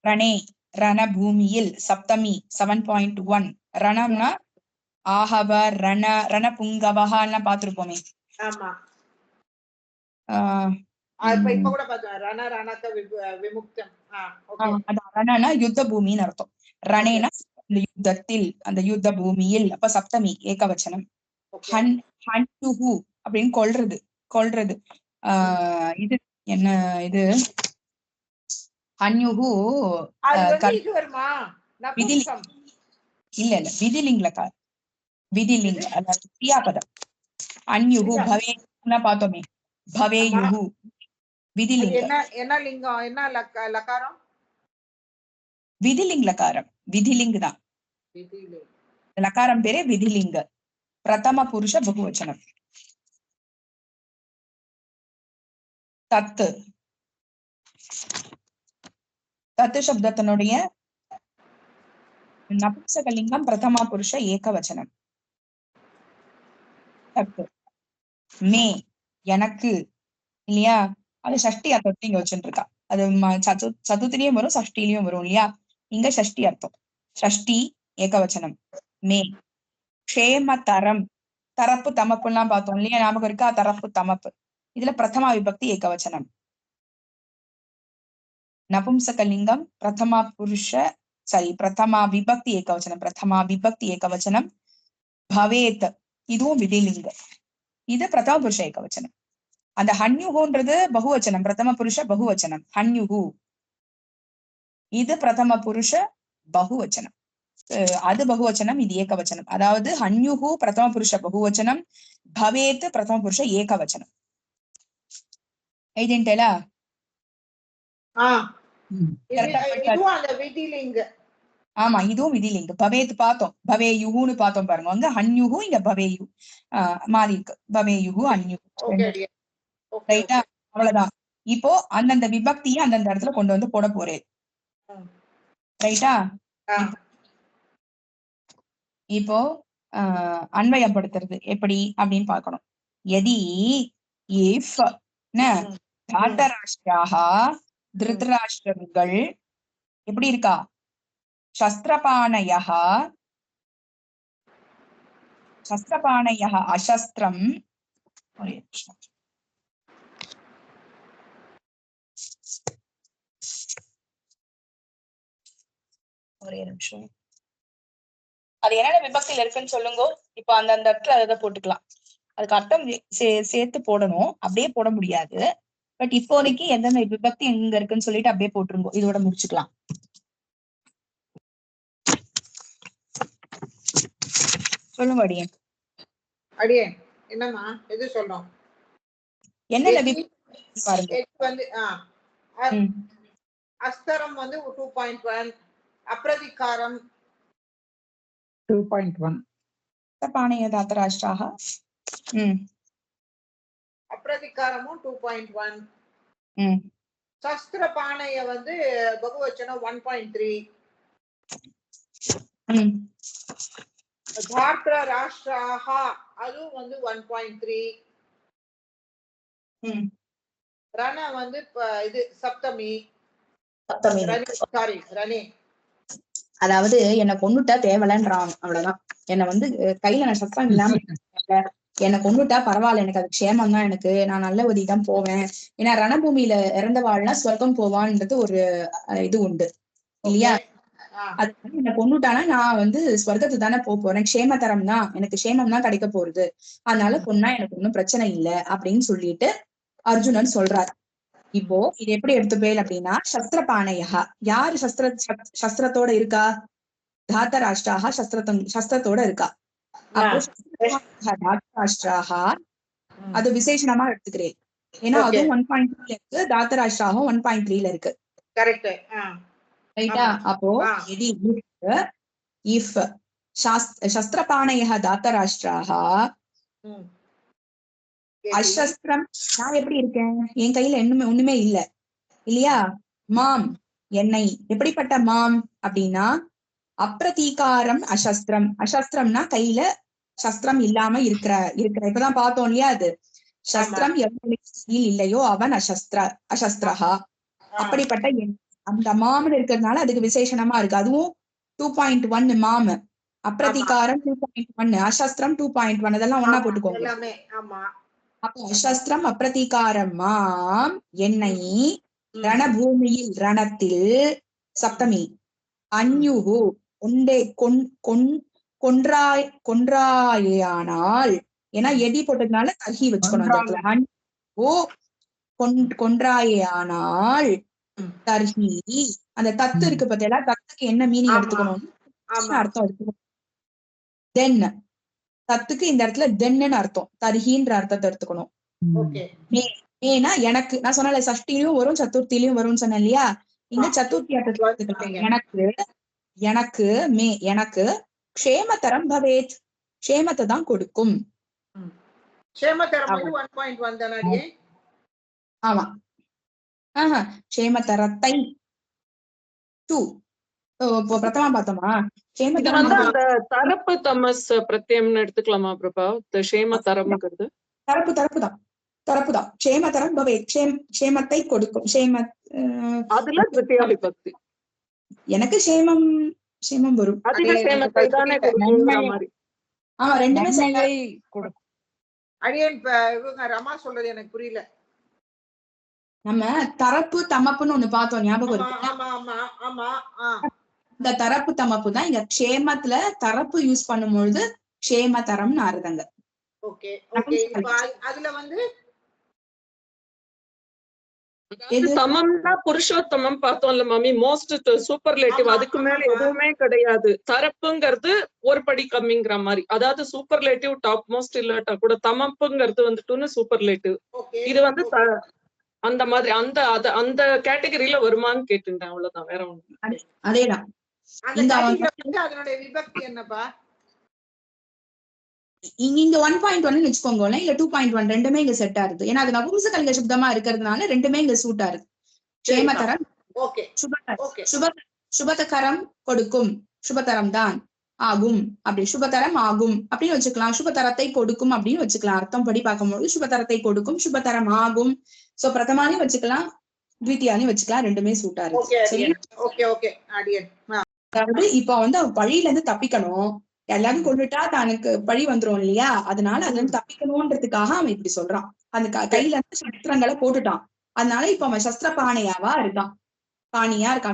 ரணே ரண பூமியில் சப்தமி 7.1. ரணம்னா ஆஹவ ரண ரண புங்கவஹான்னு பாத்துருப்போமே. ஆமா, ஆஹ் இப்ப கூட பார்த்தோம் ரண ரணத விமுக்தம். ரணனா யுத்த பூமின்னு அர்த்தம். ரணேனா யுத்தத்தில், அந்த யுத்த பூமியில். அப்ப சப்தமி ஏகவச்சனம். ஹன்யுஹு அப்படின்னு கொல்றது. இது என்ன இது ஹன்யுஹு இல்ல விதிலிங்லக்கார், விதிலிங்க, அதாவது கிரியாபதம். அன்யுஹு பவேயுனா பார்த்தோமே, பவேயுஹு விதிலிங்க. என்ன லிங்கம், என்ன லகாரம்? விதிலிங் லகாரம், விதிலிங் தான் லகாரம் பேரே விதிலிங்க. பிரதம புருஷ பகுவச்சனம். தத்து சப்தத்தினுடைய நபும்சகலிங்கம் பிரதமா புருஷ ஏகவச்சனம். தத்து மே எனக்கு இல்லையா, அது ஷஷ்டி அர்த்தத்தை இங்க வச்சுட்டு இருக்கா. அது சதுர்த்திலயும் வரும் சஷ்டிலையும் வரும் இல்லையா. இங்க ஷஷ்டி அர்த்தம், ஷஷ்டி ஏகவச்சனம். மே க்ஷேமதரம், தரப்பு தமப்புலாம் பார்த்தோம் இல்லையா, ஞாபகம் இருக்கா? தரப்பு தமப்பு, இதுல பிரதமா விபக்தி ஏகவச்சனம். நபும்சகலிங்கம் பிரதமா புருஷ பிரதமா விபக்தி ஏகவச்சனம், பிரதமா விபக்தி ஏகவச்சனம். பவேத் இதுவும் விதிலிங்க, இது பிரதம புருஷ ஏகவச்சனம். அந்த ஹன்யுஹுன்றது பகுவச்சனம், பிரதம புருஷ பகுவச்சனம். ஹன்யுஹு இது பிரதம புருஷ பகுவச்சனம், அது பகுவச்சனம், இது ஏகவச்சனம். அதாவது ஹன்யுஹு பிரதம புருஷ பகுவச்சனம், பவேத் பிரதம புருஷ ஏகவச்சனம். ஐடென்டலா? ஆமா, இதுவும் விதிலிங்க. பவேத் பார்த்தோம், பவேயுன்னு பார்த்தோம் பாருங்க. அங்க ஹன்யுஹு, இங்க பவேயு மாறி இருக்கு. பவேயுஹு ஹன்யுஹு, ரைட்டா? அவ்வளவுதான். இப்போ அந்தந்த விபக்தியை அந்தந்த இடத்துல கொண்டு வந்து போட போறேன், ரைட்டா? இப்போ அன்வயப்படுத்துறது எப்படி அப்படின்னு பார்க்கணும். எதி இஃப் தாத்தராஷ்டிராக திருதராஷ்டிரர்கள் எப்படி இருக்கா, சஸ்திரபாணயः அசஸ்திரம். ஒரே நிமிஷம். அது என்னென்ன விபக்தியில இருக்குன்னு சொல்லுங்க. இப்ப அந்தந்த இடத்துல அதை போட்டுக்கலாம். அதுக்கு அர்த்தம் சேர்த்து போடணும், அப்படியே போட முடியாது. பட் இப்போதைக்கு எந்தெந்த விபக்தி எங்க இருக்குன்னு சொல்லிட்டு அப்படியே போட்டுருங்க. இதோட முடிச்சுக்கலாம். சொல்லுங்க அடியேன். அடியேன் என்னமா எது சொல்றோம்? என்னென்ன வந்து அஸ்தரம் வந்து 2.1, அப்ரதிகாரம் 2.1, பாணைய தாத்தராஷ்டிராக அப்ரதிகாரமும் 2.1, சஸ்திர பாணைய வந்து பகுவச்சனம் 1.3, தாத்ர ராஷ்டிராக அதுவும் வந்து 1.3, ரண வந்து இது சப்தமி. சாரி ரணே, அதாவது என்ன கொண்டுட்டா தேவலன்றான், அவ்வளவுதான். என்ன வந்து கையில நான் சத்தம் இல்லாம என்ன கொண்டுட்டா பரவாயில்ல, எனக்கு அது க்ஷேமம் தான், எனக்கு நான் நல்ல வழி தான் போவேன். ஏன்னா ரணபூமியில இறந்தவாள்னா ஸ்வர்க்கம் போவான்றது ஒரு இது உண்டு இல்லையா. அது வந்து என்ன கொண்டுட்டானா நான் வந்து ஸ்வர்க்கத்துக்கு தானே போறேன், க்ஷேமதரம் தான், எனக்கு க்ஷேமம் தான் கிடைக்க போறது, அதனால கொன்னா எனக்கு ஒன்னும் பிரச்சனை இல்லை அப்படின்னு சொல்லிட்டு அர்ஜுனன் சொல்றாரு. இப்போ இது எப்படி எடுத்துப்பேல் அப்படின்னா, சஸ்திரபாணையா யாரு சஸ்திரத்தோட இருக்கா, தாத்தராஷ்டிராக சஸ்திரத்தோட இருக்கா. அப்போ தாத்தராஷ்டிராக அது விசேஷணமா எடுத்துக்கிறேன். ஏன்னா அதுவும் 1.3 இருக்கு, தாத்தராஷ்டிராகவும் 1.3 இருக்கு. ரைட்டா? அப்போ இஃப் சஸ்திரபாணைய தாத்தராஷ்டிராக அசஸ்திரம், நான் எப்படி இருக்கேன், என் கையில ஒண்ணுமே இல்ல, இல்லையா? மாம் என்னை. எப்படிப்பட்ட மாம் அப்படின்னா அப்ரதீகாரம் அசஸ்திரம். அசஸ்திரம்னா கையில சஸ்திரம் இல்லாம இருக்கிற இப்பதான் பார்த்தோம் இல்லையா? அது சஸ்திரம் எவ்வளவு இல்லையோ அவன் அசஸ்திரஹா. அப்படிப்பட்ட அந்த மாமன் இருக்கிறதுனால அதுக்கு விசேஷணமா இருக்கு. அதுவும் 2.1 மாம. அப்ரதிகாரம் 2.1, அசஸ்திரம் 2.1. அதெல்லாம் ஒன்னா போட்டுக்கோங்க. அப்போ அசஸ்திரம் அப்ரதிகாரம் மாம் என்னை ரணபூமியில் ரணத்தில் சப்தமி அந்யுகு கொன்றாயானால். ஏன்னா எதி போட்டதுனால தர்ஹி வச்சுக்கணும். கொன்றாயானால் தர்ஹி. அந்த தத்து இருக்கு பார்த்தீங்களா? தத்துக்கு என்ன மீனிங் எடுத்துக்கணும்? அர்த்தம் எடுத்துக்கணும். தென் தத்துக்கு இந்த இடத்துல தென்னு அர்த்தம். தர்ஹின்ற அர்த்தத்தை எடுத்துக்கணும். ஏன்னா எனக்கு நான் சொன்ன சஷ்டிலையும் வரும் சதுர்த்திலையும் வரும்னு சொன்னேன் இல்லையா? இங்க சதுர்த்தி அர்த்தத்தை எனக்கு எனக்கு க்ஷேமதரம் பவேத். க்ஷேமத்தை தான் கொடுக்கும். ஆமா. க்ஷேமதரத்தை 2 பிரதமா பார்த்தோமா? அந்த தரப்பு தமஸ் பிரத்யம்னு எடுத்துக்கலாமா பிரபா? க்ஷேமதரம்ங்கிறது தரப்பு தான். க்ஷேமதரம் பவேத், க்ஷேமத்தை கொடுக்கும். அதுல திருத்தியா விபக்தி. எனக்கு க்ஷேமம் வரும். அதிக க்ஷேமத்தை தானே கொடுக்கும்ங்கற மாதிரி. ஆமா, ரெண்டுமே நன்மையை கொடுக்கும். அடியேன் இவங்க ரமா சொல்றது எனக்கு புரியல. நம்ம தரப்பு தமப்புன்னு ஒண்ணு பார்த்தோம், ஞாபகம் இருக்கு? இந்த தரப்பு தமப்பு தான் இங்க க்ஷேமத்துல தரப்பு யூஸ் பண்ணும்பொழுது க்ஷேமதரம்னு ஆறுதாங்க. அதுல வந்து தமம்னா புருஷோத்தமம் பார்த்தோம்ல மாமி, மோஸ்ட் சூப்பர்லேட்டிவ். அதுக்கு மேல எதுவுமே கிடையாது. தரப்புங்கிறது ஒரு படி கம்மிங்கிற மாதிரி. அதாவது சூப்பர்லேட்டிவ் டாப் மோஸ்ட் இல்லாட்டா கூட தமப்புங்கிறது வந்துட்டுன்னு சூப்பர்லேட்டிவ். இது வந்து அந்த மாதிரி அந்த கேட்டகரியில வருமான்னு கேட்டுட்டேன், அவ்வளவுதான், வேற ஒண்ணு. அதேதான். அதனுடைய விபக்தி என்னப்பா? இங்க 1.1 வச்சுக்கோங்க, இல்ல 2.1 ரெண்டுமே இங்க செட் ஆகுது. ஏன்னா அது நபும்சகலிங்க சப்தமா இருக்கிறதுனால ரெண்டுமே இங்க சூட் ஆகுது. க்ஷேமதரம் சுபதகரம் கொடுக்கும், சுபதரம் தான் ஆகும், அப்படி சுபதரம் ஆகும் அப்படின்னு வச்சுக்கலாம். சுபதரத்தை கொடுக்கும் அப்படின்னு வச்சுக்கலாம். அர்த்தம் படி பார்க்கும்போது சுபதரத்தை கொடுக்கும், சுபதரம் ஆகும். சோ பிரதமாலையும் வச்சுக்கலாம், த்விதியாலையும் வச்சுக்கலாம், ரெண்டுமே சூட் ஆகுது. அதாவது இப்ப வந்து பழியில இருந்து தப்பிக்கணும், எல்லாரும் கொண்டுட்டா தனக்கு பழி வந்துரும் இல்லையா? அதனால அதுல இருந்து தப்பிக்கணும்ன்றதுக்காக அவன் இப்படி சொல்றான். அந்த கையில இருந்து சஸ்திரங்களை போட்டுட்டான். அதனால இப்ப அவன் சஸ்திர பானையாவா இருக்கான்,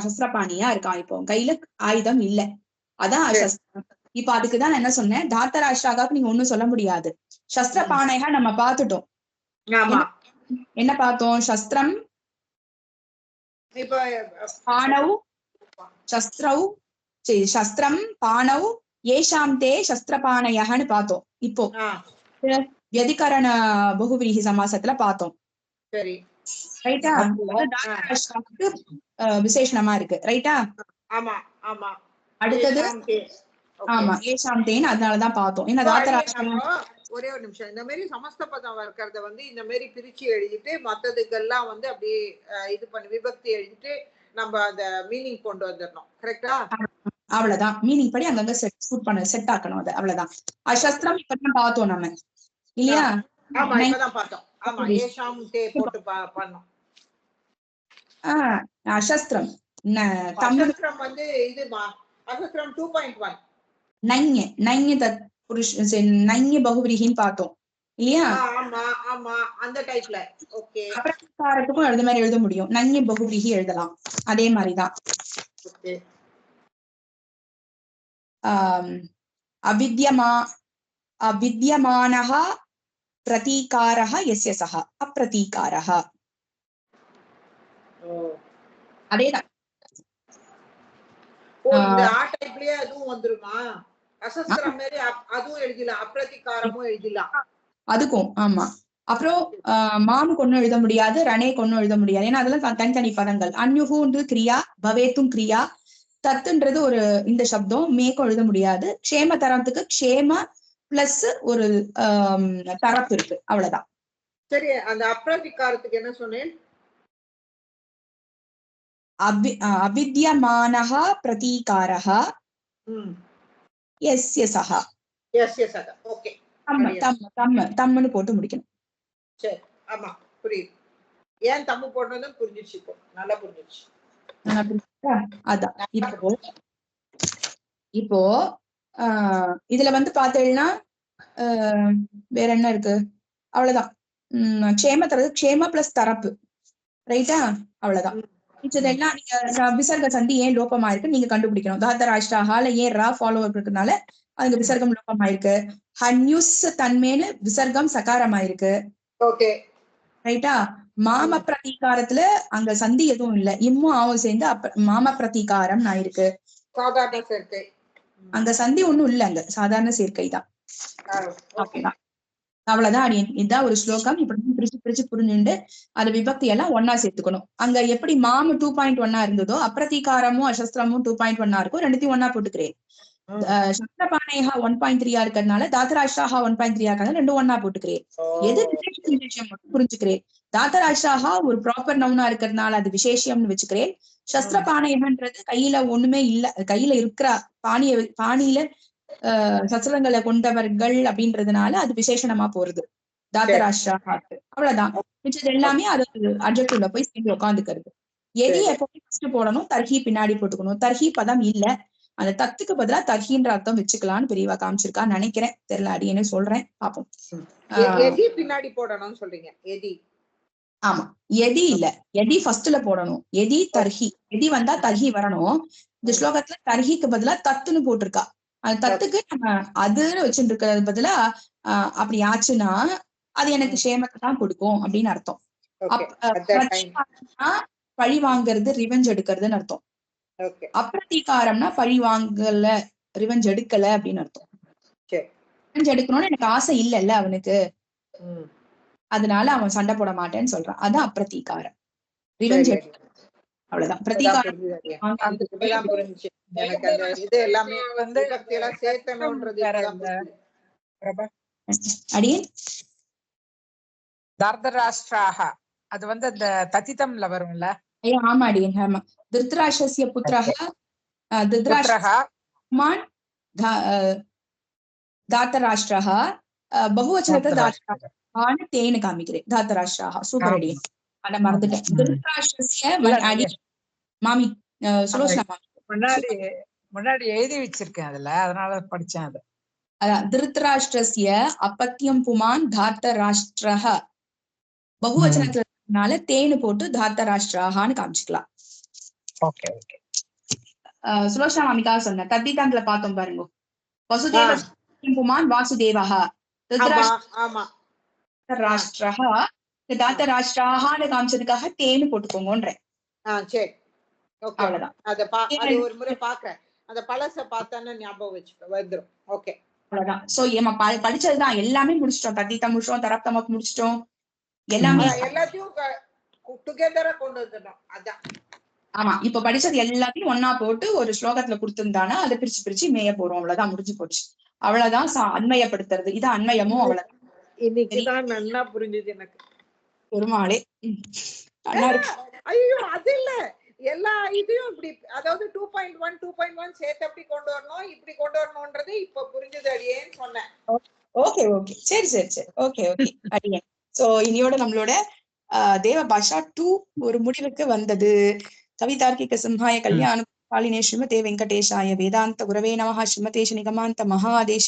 சஸ்திர பாணியா இருக்கான். இப்போ கையில ஆயுதம் இல்ல, அதான் அசஸ்திரம். இப்ப அதுக்குதான் நான் என்ன சொன்னேன், தாத்தராஷ்டிராகாவுக்கு நீங்க ஒண்ணும் சொல்ல முடியாது. சஸ்திர பானையா நம்ம பார்த்துட்டோம். என்ன பார்த்தோம்? சஸ்திரம் பானவ் சஸ்திரம் பானவ் ஏஷாம் தே சஸ்திரபானயன்னு பார்த்தோம். இப்போ வியதிகரண பகுவிரீஹி சமாசத்துல பார்த்தோம். ரைட்டா? விசேஷணமா இருக்கு. ரைட்டா? அடுத்தது ஆமா ஏஷாம் தேன்னு அதனாலதான் பார்த்தோம். ஏன்னா தாத்தராஷ்டிரம் ஒரே ஒரு நிமிஷம், இந்த மாதிரி சமஸ்த பதம் இருக்கிறத வந்து இந்த மாதிரி பிரிச்சு எழுதிட்டு மத்ததுக்கெல்லாம் வந்து அப்படியே இது பண்ணி விபக்தி எழுதிட்டு நம்ம அந்த மீனிங் கொண்டு வந்துடணும். கரெக்டா? அவ்வளவுதான். மீனிங் படி அங்கங்க செட் ஆக்கணும். அது அவ்வளவுதான். அசஸ்திரம் இப்பதான் பார்த்தோம் நம்ம இல்லையா? அசஸ்திரம் வந்து இது அசஸ்திரம் 2.1 நைய பகுவிரிகின்னு பார்த்தோம் இல்லையா? அந்த டைப்ல. ஓகே. அப்புறம் எழுத மாதிரி எழுத முடியும், நைய பகுவிரிகி எழுதலாம். அதே மாதிரிதான். அவித்யமானஹ பிரதீகாரஹ யஸ்ய சஹ அப்ரதீகாரஹ. அதேதான். இந்த ஆ டைப்லயே அதுவும் வந்துருமா? அசஸ்திரம் மாதிரி அதுவும் எழுதலாம், அப்ரதீகாரமும் எழுதலாம் அதுக்கும். ஆமா. அப்புறம் மாமு கொன்னும் எழுத முடியாது, ரணே கொன்னும் எழுத முடியாது. ஏன்னா அதெல்லாம் தனித்தனி பதங்கள். அன்யுகுன்றது கிரியா, பவேத்தும் கிரியா, தத்துன்றது ஒரு இந்த சப்தம், மேக்கும் எழுத முடியாது. க்ஷேம தரத்துக்கு க்ஷேம பிளஸ் ஒரு தரப்பு இருக்கு, அவ்வளவுதான். சரி, அந்த அப்ரதிகாரத்துக்கு என்ன சொன்னேன்? அவித்யமானஹ பிரதீகாரஹ யஸ்ய சஹ. ஓகே, தம்முன்னு போட்டு முடிக்கணும். சரி, ஆமா புரியுது. ஏன் தம்மு போடுறதுன்னு புரிஞ்சிச்சு, இப்போ நல்லா புரிஞ்சிச்சு. அதான் இப்போ இதுல வந்து பாத்தீங்கன்னா வேற என்ன இருக்கு, அவ்வளவுதான். க்ஷேம பிளஸ் தரப்பு, ரைட்டா? அவ்வளவுதான். இதெல்லாம் நீங்க விசர்க சந்தி ஏன் லோபமா இருக்கு நீங்க கண்டுபிடிக்கணும். தாத்தராஷ்டிரால ஏன் ரா ஃபாலோவர் இருக்கனால அதுக்கு விசர்க்கம் லோபமாயிருக்கு. ஹன்யுஸ் தன்மேனு விசர்க்கம் சகாரமாயிருக்கு, ரைட்டா? மாம பிரதீகாரத்துல அங்க சந்தி எதுவும் இல்ல, இம்மும் ஆவும் சேர்ந்து மாம பிரதீகாரம் ஆயிருக்கு. சாதாரண சேர்க்கை, அங்க சந்தி ஒண்ணும் இல்ல, அங்க சாதாரண சேர்க்கை தான். அவ்வளவுதான். இதுதான் ஒரு ஸ்லோகம். இப்படி பிரிச்சு பிரிச்சு புரிஞ்சுண்டு அது விபக்தி எல்லாம் ஒன்னா சேர்த்துக்கணும். அங்க எப்படி மாமு 2.1 இருந்ததோ அப்பிரதீகாரமும் அசஸ்திரமும் 2.1 இருக்கும், ரெண்டுத்தையும் ஒன்னா போட்டுக்கிறேன். சந்திரபானேகா 1.3 இருக்கிறதுனால தாத்தராஷ்டிராஹா 1.3 இருக்கிறதுனால ரெண்டும் ஒன்னா போட்டுக்கிறேன். எது விசேஷம் மட்டும் புரிஞ்சுக்கிறேன். தாத்தராஷ்டிராஹா ஒரு ப்ராப்பர் நவுனா இருக்கிறதுனால அது விசேஷம்னு வச்சுக்கிறேன். சஸ்திரபானேகன்றது கையில ஒண்ணுமே இல்ல, கையில இருக்கிற பாணியில சஸ்திரங்களை கொண்டவர்கள் அப்படின்றதுனால அது விசேஷணமா போறது தாத்தராஷ்டிராஹாக்கு. அவ்வளவுதான். மிச்சது எல்லாமே அது அட்ஜெக்டிவ்ல போய் சேர்ந்து உட்காந்துக்கிறது. எதி எப்பவுமே ஃபர்ஸ்ட் போடணும், தர்ஹி பின்னாடி போட்டுக்கணும். தர்ஹி பதம் இல்ல, அந்த தத்துக்கு பதிலா தர்ஹின்ற அர்த்தம் வச்சுக்கலாம்னு பெரியவா காமிச்சிருக்கான்னு நினைக்கிறேன், தெரியல, அடியேன்னு சொல்றேன், பாப்போம். பின்னாடி போடணும்னு சொல்றீங்க. எதி, ஆமா, எதி இல்ல, எதி ஃபர்ஸ்ட்ல போடணும். எதி தர்ஹி, எதி வந்தா தர்ஹி வரணும். இந்த ஸ்லோகத்துல தர்ஹிக்கு பதிலா தத்துன்னு போட்டிருக்கா. அந்த தத்துக்கு நம்ம அதுன்னு வச்சுட்டு இருக்கிறது பதிலா அப்படி ஆச்சுன்னா அது எனக்கு க்ஷேமத்தை தான் கொடுக்கும் அப்படின்னு அர்த்தம். பழி வாங்குறது, ரிவெஞ்ச் எடுக்கிறதுன்னு அர்த்தம். அப்பிரதீகாரம்னா பழி வாங்கல, ரிவெஞ்ச் எடுக்கல அப்படின்னு அர்த்தம். ரிவெஞ்ச் எடுக்கணும்னு எனக்கு ஆசை இல்லைல்ல அவனுக்கு, அதனால அவன் சண்டை போட மாட்டேன்னு சொல்றான். அதான் அப்பிரதீகாரம், ரிவெஞ்ச் எடுக்க. அவ்வளவுதான். பிரதீகாரம் அடியே தார்தராஷ்டிராஹ அது வந்து அந்த தத்திதம்ல வரும்ல. ஆமா அடியே, ஆமா. திருதராஷ்டிரஸ்ய புத்திரஹ திருதராஷ்டிரமான் தாத்தராஷ்டிரஹ பகுவச்சனத்தை தாத்தராஷ்டிரான்னு தேனு காமிக்கிறேன். தாத்தராஷ்டிராஹ சூப்பர் அடியே, ஆனா மறந்துட்டேன். திருதராஷ்டிரஸ்ய மாமி சுலோச்சனா மாமி முன்னாடி எழுதி வச்சிருக்கேன் அதுல, அதனால படிச்சேன் அது. அதான் திருதராஷ்டிரஸ்ய அப்பத்தியம் புமான் தாத்தராஷ்டிரஹ பகுவச்சனத்தினால தேனு போட்டு தாத்தராஷ்டிராஹான்னு காமிச்சுக்கலாம். சுலோச்சனா மாமிக்காக சொன்னேன். தத்திதான்ல பார்த்தோம் பாருங்க. வசுதேவ புமான் வாசுதேவஹ திருதராஷ்டிரஹ தாத்தராஷ்டிராஹான்னு காமிச்சதுக்காக தேனு போட்டுக்கோங்கன்றேன். அவ்வளவுதான். அது ஒரு முறை பாக்குறேன், அந்த பழச பார்த்தானே ஞாபகம் வச்சுக்க வந்துரும். ஓகே, அவ்வளவுதான். சோ படிச்சதுதான், எல்லாமே முடிச்சிட்டோம். தத்திதம் முடிச்சிட்டோம், தரப்தமக் முடிச்சிட்டோம், எல்லாமே எல்லாத்தையும் டுகெதரா கொண்டு வந்துட்டோம். அதான். ஆமா, இப்ப படிச்சது எல்லாத்தையும் ஒன்னா போட்டு ஒரு ஸ்லோகத்துல கொடுத்திருந்தானா அதை பிரிச்சு பிரிச்சு மேய போறோம். அவ்வளவுதான், முடிஞ்சு போச்சு. அவ்வளவுதான் அன்மயப்படுத்துறது. இது அன்மயமும் அவ்வளவுதான். இன்னைக்குதான் நல்லா புரிஞ்சுது எனக்கு. பெருமாளே, ஐயோ அது இல்ல, எல்லா இதையும் இப்படி, அதாவது 2.1 2.1 சேர்த்து அப்படி கொண்டு வரணும், இப்படி கொண்டு வரணும்ன்றது இப்ப புரிஞ்சது அடியேன்னு சொன்னேன். ஓகே ஓகே, சரி சரி சரி, ஓகே ஓகே அடியே. சோ இனியோட நம்மளோட தேவ பாஷா 2 ஒரு முடிவுக்கு வந்தது. கவிதார்க்கிக சிம்ஹாய கல்யாண காலினே ஸ்ரீமதே வெங்கடேஷாய வேதாந்த குரவே நமஹ. ஸ்ரீமதே நிகமாந்த மகாதேசி